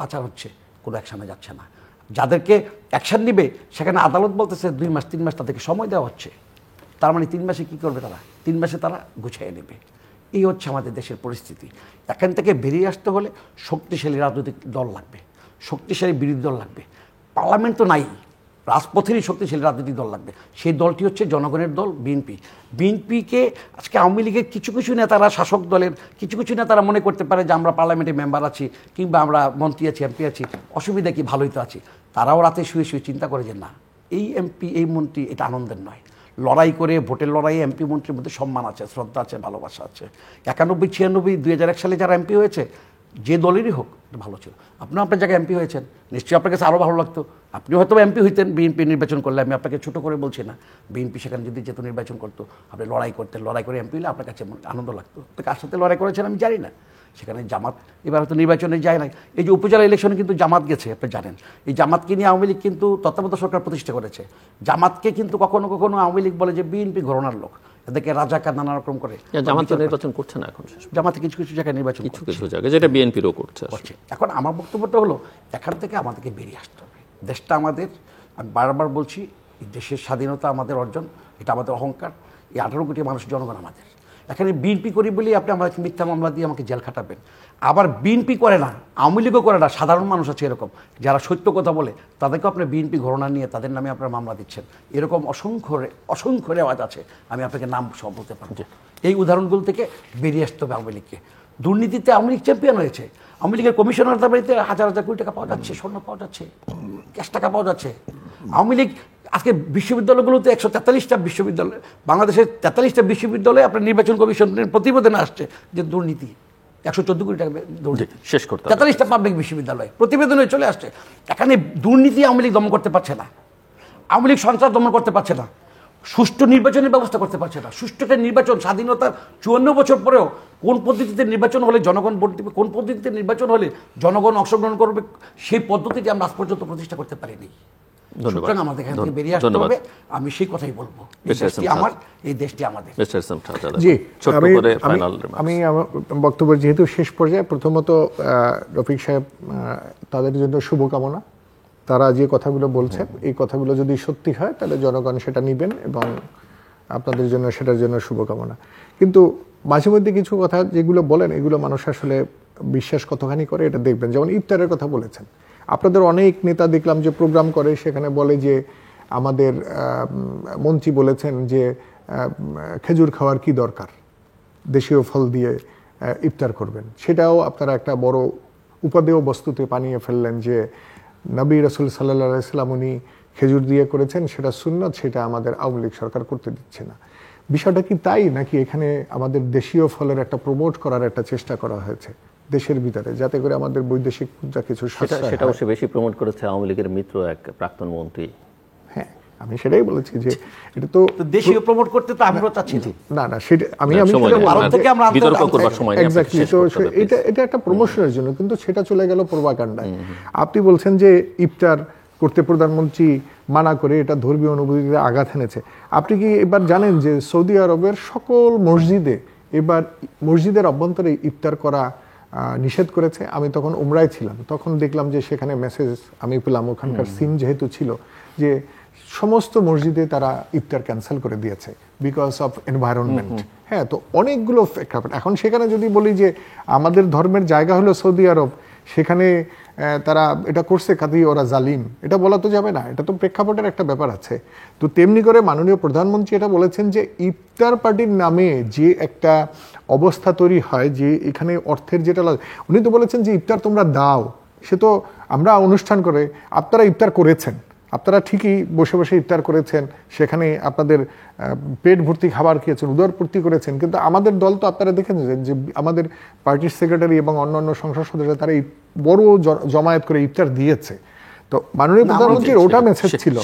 পাচার হচ্ছে, কোনো অ্যাকশানে যাচ্ছে না। যাদেরকে অ্যাকশান নিবে সেখানে আদালত বলতেছে 2 মাস 3 মাস তাদেরকে সময় দেওয়া হচ্ছে। তার মানে 3 মাসে কী করবে তারা? 3 মাসে তারা গুছিয়ে নেবে। এই হচ্ছে আমাদের দেশের পরিস্থিতি। এখান থেকে বেরিয়ে আসতে হলে শক্তিশালী রাজনৈতিক দল লাগবে, শক্তিশালী বিরোধী দল লাগবে। পার্লামেন্ট তো নাই, রাজপথেরই শক্তিশালী রাজনৈতিক দল লাগবে। সেই দলটি হচ্ছে জনগণের দল বিএনপি। বিএনপিকে আজকে আওয়ামী লীগের কিছু কিছু নেতারা, শাসক দলের কিছু কিছু নেতারা মনে করতে পারে যে আমরা পার্লামেন্টে মেম্বার আছি কিংবা আমরা মন্ত্রী আছি, এমপি আছি, অসুবিধা কি, ভালোই তো আছি। তারাও রাতে শুয়ে শুয়ে চিন্তা করে যে না, এই এমপি এই মন্ত্রী এটা আনন্দের নয়। লড়াই করে ভোটের লড়াইয়ে এমপি মন্ত্রীর মধ্যে সম্মান আছে, শ্রদ্ধা আছে, ভালোবাসা আছে। 91, 96, 2001 সালে যারা এমপি হয়েছে, যে দলেরই হোক, ভালো ছিল। আপনিও আপনার জায়গায় এমপি হয়েছেন, নিশ্চয়ই আপনার কাছে আরও ভালো লাগতো। আপনি হয়তো এমপি হইতেন, বিএনপি নির্বাচন করলে, আমি আপনাকে ছোটো করে বলছি না, বিএনপি সেখানে যদি যেত নির্বাচন করতো, আপনি লড়াই করতেন, লড়াই করে এমপি হলে আপনার কাছে আনন্দ লাগতো। তো কার সাথে লড়াই করেছেন আমি জানি না। সেখানে জামাত এবার হয়তো নির্বাচনে যায় নাই। এই যে উপজেলা ইলেকশনে কিন্তু জামাত গেছে, আপনি জানেন। এই জামাতকে নিয়ে আওয়ামী লীগ কিন্তু তত্ত্বাবধায়ক সরকার প্রতিষ্ঠা করেছে। জামাতকে কিন্তু কখনো কখনো আওয়ামী লীগ বলে যে বিএনপি ঘরনার লোক, এদেরকে রাজাকার নানা রকম করে। জামাত নির্বাচন করছে না এখন, জামাতে কিছু কিছু জায়গায় নির্বাচন, কিছু কিছু জায়গায়, যেটা বিএনপিরও করছে। এখন আমার বক্তব্যটা হলো, এখান থেকে আমাদেরকে বেরিয়ে আসতে হবে। দেশটা আমাদের, আমি বারবার বলছি, এই দেশের স্বাধীনতা আমাদের অর্জন, এটা আমাদের অহংকার। এই 18 কোটি মানুষ জনগণ আমাদের। এখানে বিএনপি করি বলেই আপনি আমাকে মিথ্যা মামলা দিয়ে আমাকে জেল খাটাবেন। আবার বিএনপি করে না, আওয়ামী লীগও করে না, সাধারণ মানুষ আছে এরকম যারা সত্য কথা বলে, তাদেরকে আপনি বিএনপি ঘটনা নিয়ে তাদের নামে আপনার মামলা দিচ্ছেন। এরকম অসংখ্য রেওয়াজ আছে, আমি আপনাকে নাম সব বলতে পারবো। এই উদাহরণগুলো থেকে বেরিয়ে আসতে হবে আওয়ামী লীগকে। দুর্নীতিতে আওয়ামী লীগ চ্যাম্পিয়ন হয়েছে। আওয়ামী লীগের কমিশনারদের বাড়িতে হাজার হাজার কোটি টাকা পাওয়া যাচ্ছে, স্বর্ণ পাওয়া যাচ্ছে, ক্যাশ টাকা পাওয়া যাচ্ছে। আওয়ামী লীগ আজকে বিশ্ববিদ্যালয়গুলোতে 143টা বিশ্ববিদ্যালয়, বাংলাদেশের 43টা বিশ্ববিদ্যালয়ে আপনার নির্বাচন কমিশনের প্রতিবেদনে আসছে যে দুর্নীতি 114 কোটি টাকা দুর্নীতি শেষ করতে 43টা পাবলিক বিশ্ববিদ্যালয় প্রতিবেদনে চলে আসছে। এখানে দুর্নীতি আওয়ামী লীগ দমন করতে পারছে না, আওয়ামী লীগ সন্ত্রাস দমন করতে পারছে না, সুষ্ঠু নির্বাচনের ব্যবস্থা করতে পারছে না। সুষ্ঠু একটা নির্বাচন, স্বাধীনতার 54 বছর পরেও কোন পদ্ধতিতে নির্বাচন হলে জনগণ ভোট দেবে, কোন পদ্ধতিতে নির্বাচন হলে জনগণ অংশগ্রহণ করবে, সেই পদ্ধতিটি আমরা আজ পর্যন্ত প্রতিষ্ঠা করতে পারিনি। সুতরাং আমাদের এখান থেকে বেরিয়ে আসতে হবে। আমি সেই কথাই বলবো, এই দেশটি আমার, এই দেশটি আমাদের। জি, আমি আমার বক্তব্য যেহেতু শেষ পর্যায়ে, প্রথমত রফিক সাহেব, তাদের জন্য শুভকামনা। তারা যে কথাগুলো বলছেন, এই কথাগুলো যদি সত্যি হয় তাহলে জনগণ সেটা নেবেন এবং আপনাদের জন্য সেটার জন্য শুভকামনা। কিন্তু মাঝে মধ্যে কিছু কথা যেগুলো বলেন, এগুলো মানুষ আসলে বিশ্বাস কতখানি করে এটা দেখবেন। যেমন ইফতারের কথা বলেছেন, আপনাদের অনেক নেতা দেখলাম যে প্রোগ্রাম করে, সেখানে বলে যে আমাদের মন্ত্রী বলেছেন যে খেজুর খাওয়ার কি দরকার, দেশীয় ফল দিয়ে ইফতার করবেন। সেটাও আপনারা একটা বড় উপাদেয় বস্তুতে বানিয়ে ফেললেন যে নবী রাসূল সাল্লাল্লাহু আলাইহি ওয়াসাল্লাম উনি খেজুর দিয়ে করেছেন, সেটা সুন্নাত, সেটা আমাদের আওয়ামী লীগ সরকার করতে দিচ্ছে না। বিষয়টা কি তাই, নাকি এখানে আমাদের দেশীয় ফলের একটা প্রমোট করার একটা চেষ্টা করা হয়েছে দেশের ভিতরে, যাতে করে আমাদের বৈদেশিক মুদ্রা কিছু সেটা অবশ্য বেশি প্রমোট করেছে আওয়ামী লীগের মিত্র এক প্রাক্তন মন্ত্রী। হ্যাঁ, আমি সেটাই বলেছি যে এটা তো দেশীয় প্রমোট করতে তো আমরাও চাচ্ছি না, সেটা আমি বিতর্ক করবার সময় এক্স্যাক্টলি। তো এটা একটা প্রমোশনের জন্য, কিন্তু সেটা চলে গেল প্রোপাগান্ডায়। আপনি বলছেন যে ইফতার করতে প্রধানমন্ত্রী মানা করে, এটা ধর্মীয় অনুভূতিতে আঘাত এনেছে। আপনি কি এবার জানেন যে সৌদি আরবের সকল মসজিদে এবার মসজিদের অভ্যন্তরে ইফতার করা নিষেধ করেছে? আমি তখন উমরায় ছিলাম, তখন দেখলাম যে সেখানে মেসেজ আমি পেলাম, ওখানকার সিম যেহেতু ছিল, যে সমস্ত মসজিদে তারা ইফতার ক্যান্সেল করে দিয়েছে বিকজ অফ এনভায়রনমেন্ট। হ্যাঁ, তো অনেকগুলো প্রেক্ষাপট। এখন সেখানে যদি বলি যে আমাদের ধর্মের জায়গা হলো সৌদি আরব, সেখানে তারা এটা করছে কাজেই ওরা জালিম, এটা বলা তো যাবে না। এটা তো প্রেক্ষাপটের একটা ব্যাপার আছে। তো তেমনি করে মাননীয় প্রধানমন্ত্রী এটা বলেছেন যে ইফতার পার্টির নামে যে একটা অবস্থা তৈরি হয়, যে এখানে অর্থের যেটা, উনি তো বলেছেন যে ইফতার তোমরা দাও, সে তো আমরা অনুষ্ঠান করে, আপনারা ইফতার করেছেন, আপনারা ঠিকই বসে বসে ইফতার করেছেন, সেখানে আপনাদের পেট ভর্তি খাবার খেয়েছেন, উদর পূর্তি করেছেন, কিন্তু আমাদের দল তো আপনারা দেখেছেন যে আমাদের পার্টির সেক্রেটারি এবং অন্যান্য সংসদ সদস্য তারা এই বড় জমায়েত করে ইফতার দিয়েছে। তো মাননীয় প্রধানমন্ত্রীর ওটা মেসেজ ছিল,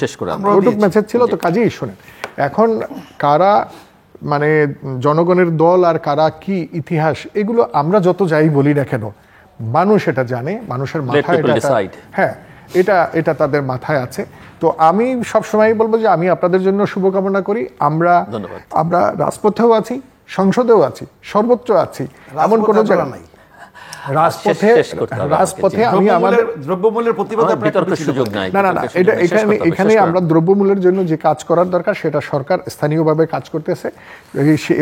ওটুক মেসেজ ছিল। তো কাজেই শোনেন, এখন কারা মানে জনগণের দল আর কারা কি ইতিহাস, এগুলো আমরা যত যাই বলি না কেন, মানুষ এটা জানে, মানুষের মাথায়, হ্যাঁ, এটা এটা তাদের মাথায় আছে। তো আমি সবসময় বলবো যে আমি আপনাদের জন্য শুভকামনা করি। আমরা রাজপথেও আছি, সংসদেও আছি, সর্বোচ্চ আছি, এমন কোনো জায়গা নাই। রাজপথে আমি আমাদের দ্রব্যমূল্যের প্রতিবাদ সুযোগ নাই। না, এখানে আমরা দ্রব্যমূল্যের জন্য যে কাজ করার দরকার সেটা সরকার স্থানীয়ভাবে কাজ করতেছে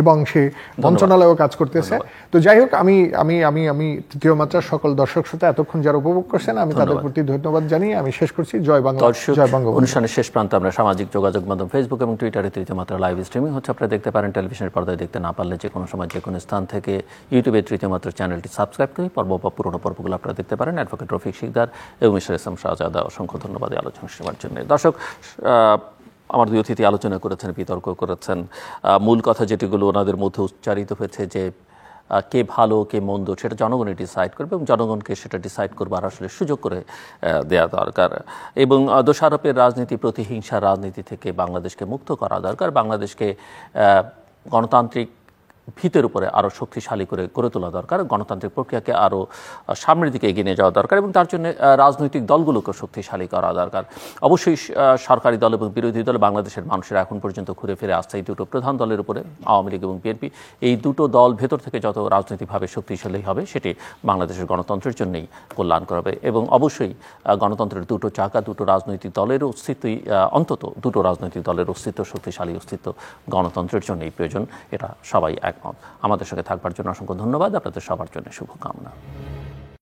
এবং সে মন্ত্রণালয়ও কাজ করতেছে। তো যাই হোক, আমি তৃতীয় মাত্রার সকল দর্শক শ্রোতা এতক্ষণ যারা উপভোগ করছেন আমি তাদের প্রতি ধন্যবাদ জানিয়ে আমি শেষ করছি। জয় বাংলা, জয় বঙ্গবন্ধু। অনুষ্ঠানের শেষ প্রান্তে আমরা সামাজিক যোগাযোগ মাধ্যম ফেসবুক এবং টুইটারে তৃতীয় মাত্রা লাইভ স্ট্রিমিং হচ্ছে। আপনারা দেখতে পারেন, টেলিভিশনের পর্দায় দেখতে না পারলে যে কোনো সময় যে কোনো স্থান থেকে ইউটিউবে তৃতীয় মাত্রার চ্যানেলটি সাবস্ক্রাইব করে পর্ব বা পুরোনো পর্বগুলো আপনারা দেখতে পারেন। অ্যাডভোকেট রফিক শিকদার এবং মিস্টার এস এম শাহজাদা, অসংখ্য ধন্যবাদ এই আলোচনা শোনার জন্য। দর্শক, আমার দুই অতিথি আলোচনা করেছেন, বিতর্ক করেছেন। মূল কথা যেটিগুলো ওনাদের মধ্যে উচ্চারিত হয়েছে যে কে ভালো কে মন্দ সেটা জনগণই ডিসাইড করবে এবং জনগণকে সেটা ডিসাইড করবার আসলে সুযোগ করে দেওয়া দরকার এবং দোষারোপের রাজনীতি, প্রতিহিংসার রাজনীতি থেকে বাংলাদেশকে মুক্ত করা দরকার। বাংলাদেশকে গণতান্ত্রিক ভিতের উপরে আরও শক্তিশালী করে গড়ে তোলা দরকার। গণতান্ত্রিক প্রক্রিয়াকে আরও সামনের দিকে এগিয়ে নিয়ে যাওয়া দরকার এবং তার জন্য রাজনৈতিক দলগুলোকে শক্তিশালী করা দরকার। অবশ্যই সরকারি দল এবং বিরোধী দল, বাংলাদেশের মানুষের এখন পর্যন্ত ঘুরে ফিরে আসছে এই দুটো প্রধান দলের উপরে, আওয়ামী লীগ এবং বিএনপি। এই দুটো দল ভেতর থেকে যত রাজনৈতিকভাবে শক্তিশালী হবে সেটি বাংলাদেশের গণতন্ত্রের জন্যই কল্যাণকর হবে এবং অবশ্যই গণতন্ত্রের দুটো চাকা, দুটো রাজনৈতিক দলের অস্তিত্বই, অন্তত দুটো রাজনৈতিক দলের অস্তিত্ব, শক্তিশালী অস্তিত্ব গণতন্ত্রের জন্যই প্রয়োজন। এটা সবাই একমত। আমাদের সঙ্গে থাকবার জন্য অসংখ্য ধন্যবাদ। আপনাদের সবার জন্য শুভকামনা।